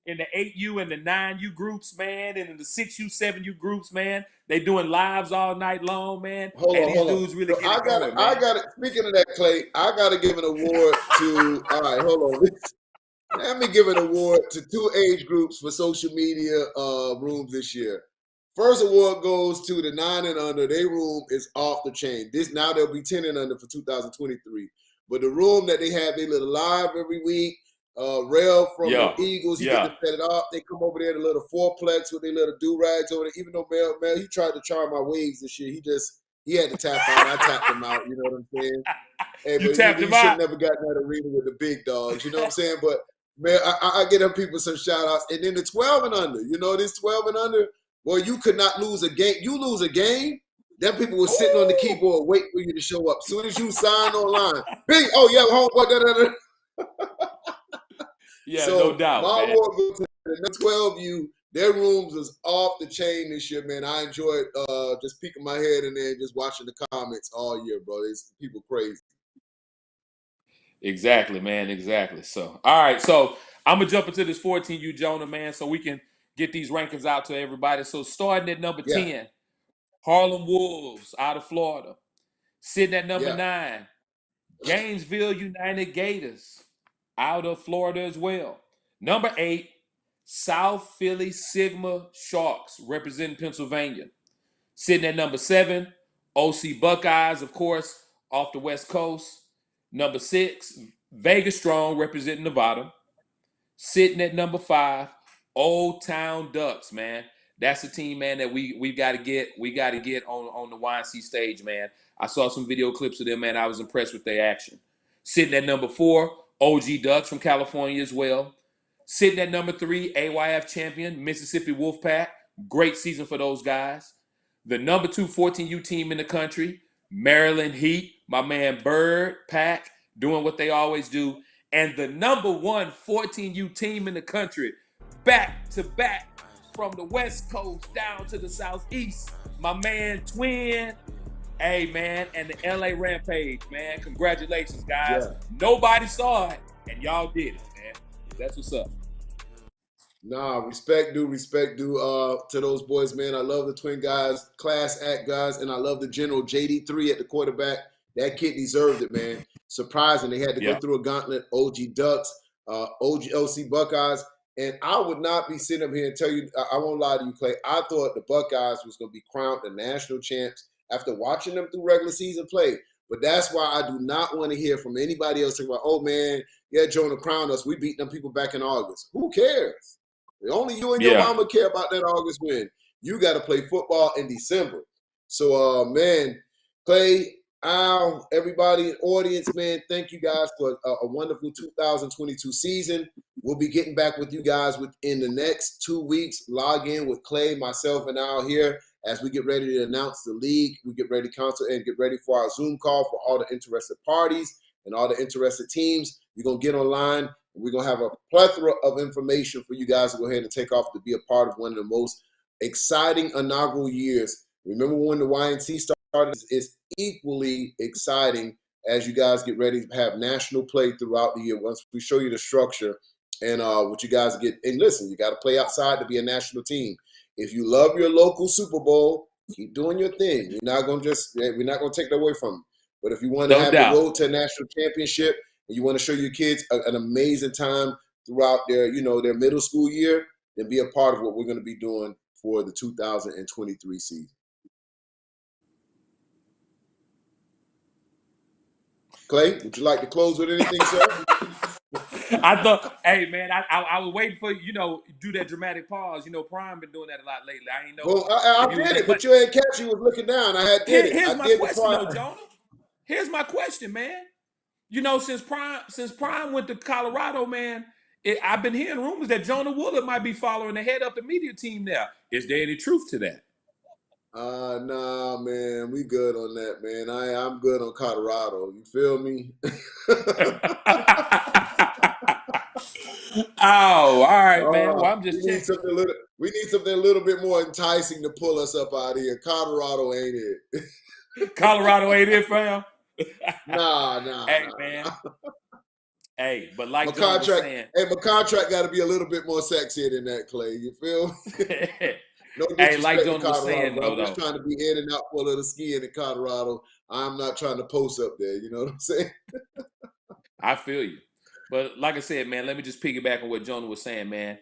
in the 8U and the 9U groups, man, and in the 6U, 7U groups, man. They doing lives all night long, man. Hold on. Dudes really get it going, man. I got it. Speaking of that, Clay, I got to give an award to. All right, hold on. Let me give an award to 2 age groups for social media rooms this year. First award goes to the 9 and under. Their room is off the chain. Now there'll be 10 and under for 2023. But the room that they have, they little live every week. Rail from the Eagles, he get to set it off. They come over there, the little fourplex with their little do-rags over there. Even though Mel, he tried to charm my waves this year. He had to tap out. I tapped him out. You know what I'm saying? Hey, you tapped him out? You should have never gotten that arena with the big dogs. You know what I'm saying? But man, I get them people some shout outs. And then the 12 and under, this 12 and under, boy, you could not lose a game. You lose a game, them people were sitting on the keyboard waiting for you to show up. As soon as you sign online, bing, oh yeah, homeboy, da. Yeah, so no doubt. My man. award goes to the 12U. Their rooms is off the chain this year, man. I enjoyed just peeking my head in there and just watching the comments all year, bro. It's people crazy. Exactly, man. Exactly. So, all right. So, I'm going to jump into this 14U, Jonah, man, so we can get these rankings out to everybody. So, starting at number 10, Harlem Wolves out of Florida. Sitting at number 9, Gainesville United Gators out of Florida as well. Number 8, South Philly Sigma Sharks representing Pennsylvania. Sitting at number 7, OC Buckeyes, of course, off the West Coast. Number 6, Vegas Strong representing Nevada. Sitting at number 5, Old Town Ducks, man. That's the team, man, that we got to get. We got to get on the YNC stage, man. I saw some video clips of them, man. I was impressed with their action. Sitting at number 4, OG Ducks from California as well. Sitting at number 3, AYF champion, Mississippi Wolfpack. Great season for those guys. The number 2 14U team in the country, Maryland Heat, my man Bird, Pack, doing what they always do. And the number 1 14U team in the country, back to back from the West Coast down to the Southeast, my man Twin. Hey, man, and the LA Rampage, man. Congratulations, guys. Yeah. Nobody saw it, and y'all did it, man. That's what's up. Nah, respect due to those boys, man. I love the twin guys, class act guys, and I love the general JD3 at the quarterback. That kid deserved it, man. Surprising. They had to go through a gauntlet. OG Ducks, OC Buckeyes. And I would not be sitting up here and tell you, I won't lie to you, Clay. I thought the Buckeyes was going to be crowned the national champs after watching them through regular season play. But that's why I do not want to hear from anybody else talking about, oh, man, yeah, Jonah crowned us. We beat them people back in August. Who cares? Only you and your mama care about that August win. You got to play football in December. So, man, Clay, Al, everybody, audience, man, thank you guys for a wonderful 2022 season. We'll be getting back with you guys within the next 2 weeks. Log in with Clay, myself, and Al here as we get ready to announce the league. We get ready to counsel and get ready for our Zoom call for all the interested parties and all the interested teams. You're going to get online. We're going to have a plethora of information for you guys to go ahead and take off to be a part of one of the most exciting inaugural years. Remember when the YNC started? It's equally exciting as you guys get ready to have national play throughout the year. Once we show you the structure and what you guys get. And listen, you got to play outside to be a national team. If you love your local Super Bowl, keep doing your thing. We're not going to take that away from you. But if you want to have the road to a national championship, and you want to show your kids an amazing time throughout their middle school year, then be a part of what we're going to be doing for the 2023 season. Clay, would you like to close with anything, sir? I thought, hey man, I was waiting for do that dramatic pause. Prime been doing that a lot lately. I ain't know. Well, I did it, but you ain't catch. You was looking down. Here's my question, though, Jonah. Here's my question, man. Since Prime went to Colorado, man, I've been hearing rumors that Jonah Woolard might be following the head up the media team now. Is there any truth to that? Nah, man, we good on that, man. I'm good on Colorado. You feel me? Oh, all right, man. Well, I'm just we need something a little bit more enticing to pull us up out of here. Colorado ain't it. Colorado ain't it, fam? Nah. Hey, man. Hey, but like John was saying, my contract got to be a little bit more sexier than that, Clay. You feel me? No disrespect hey, like John was saying, I'm just trying to be in and out for a little skiing in Colorado. I'm not trying to post up there. You know what I'm saying? I feel you. But like I said, man, let me just piggyback on what Jonah was saying, man.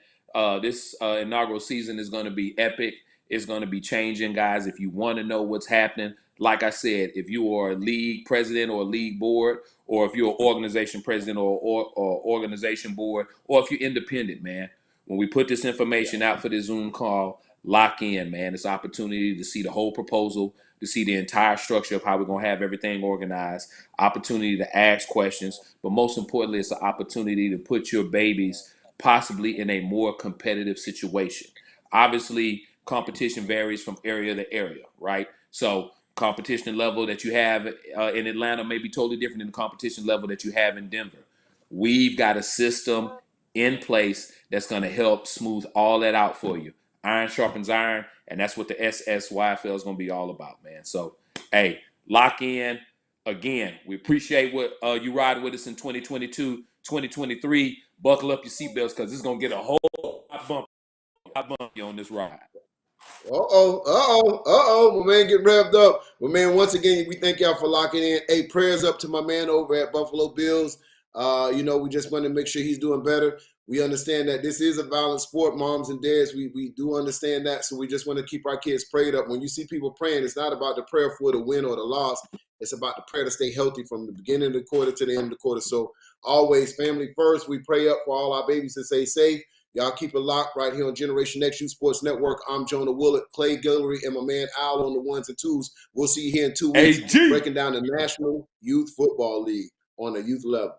This inaugural season is going to be epic. It's going to be changing, guys. If you want to know what's happening, like I said, if you are a league president or a league board, or if you're an organization president or organization board, or if you're independent, man, when we put this information out for this Zoom call, lock in, man. It's an opportunity to see the whole proposal, to see the entire structure of how we're going to have everything organized, opportunity to ask questions, but most importantly, it's an opportunity to put your babies possibly in a more competitive situation. Obviously, competition varies from area to area, right? So competition level that you have in Atlanta may be totally different than the competition level that you have in Denver. We've got a system in place that's going to help smooth all that out for you. Iron sharpens iron, and that's what the SSYFL is going to be all about, man. So, hey, lock in. Again, we appreciate what you ride with us in 2022, 2023. Buckle up your seatbelts because it's going to get a whole lot bumpy on this ride. My man get revved up. Well, man, once again, we thank y'all for locking in. Hey, prayers up to my man over at Buffalo Bills. We just want to make sure he's doing better. We understand that this is a violent sport, moms and dads. We do understand that, so we just want to keep our kids prayed up. When you see people praying, it's not about the prayer for the win or the loss. It's about the prayer to stay healthy from the beginning of the quarter to the end of the quarter. So always family first. We pray up for all our babies to stay safe. Y'all keep it locked right here on Generation X Youth Sports Network. I'm Jonah Woolard, Clay Guillory, and my man Al on the ones and twos. We'll see you here in 2 weeks breaking down the National Youth Football League on a youth level.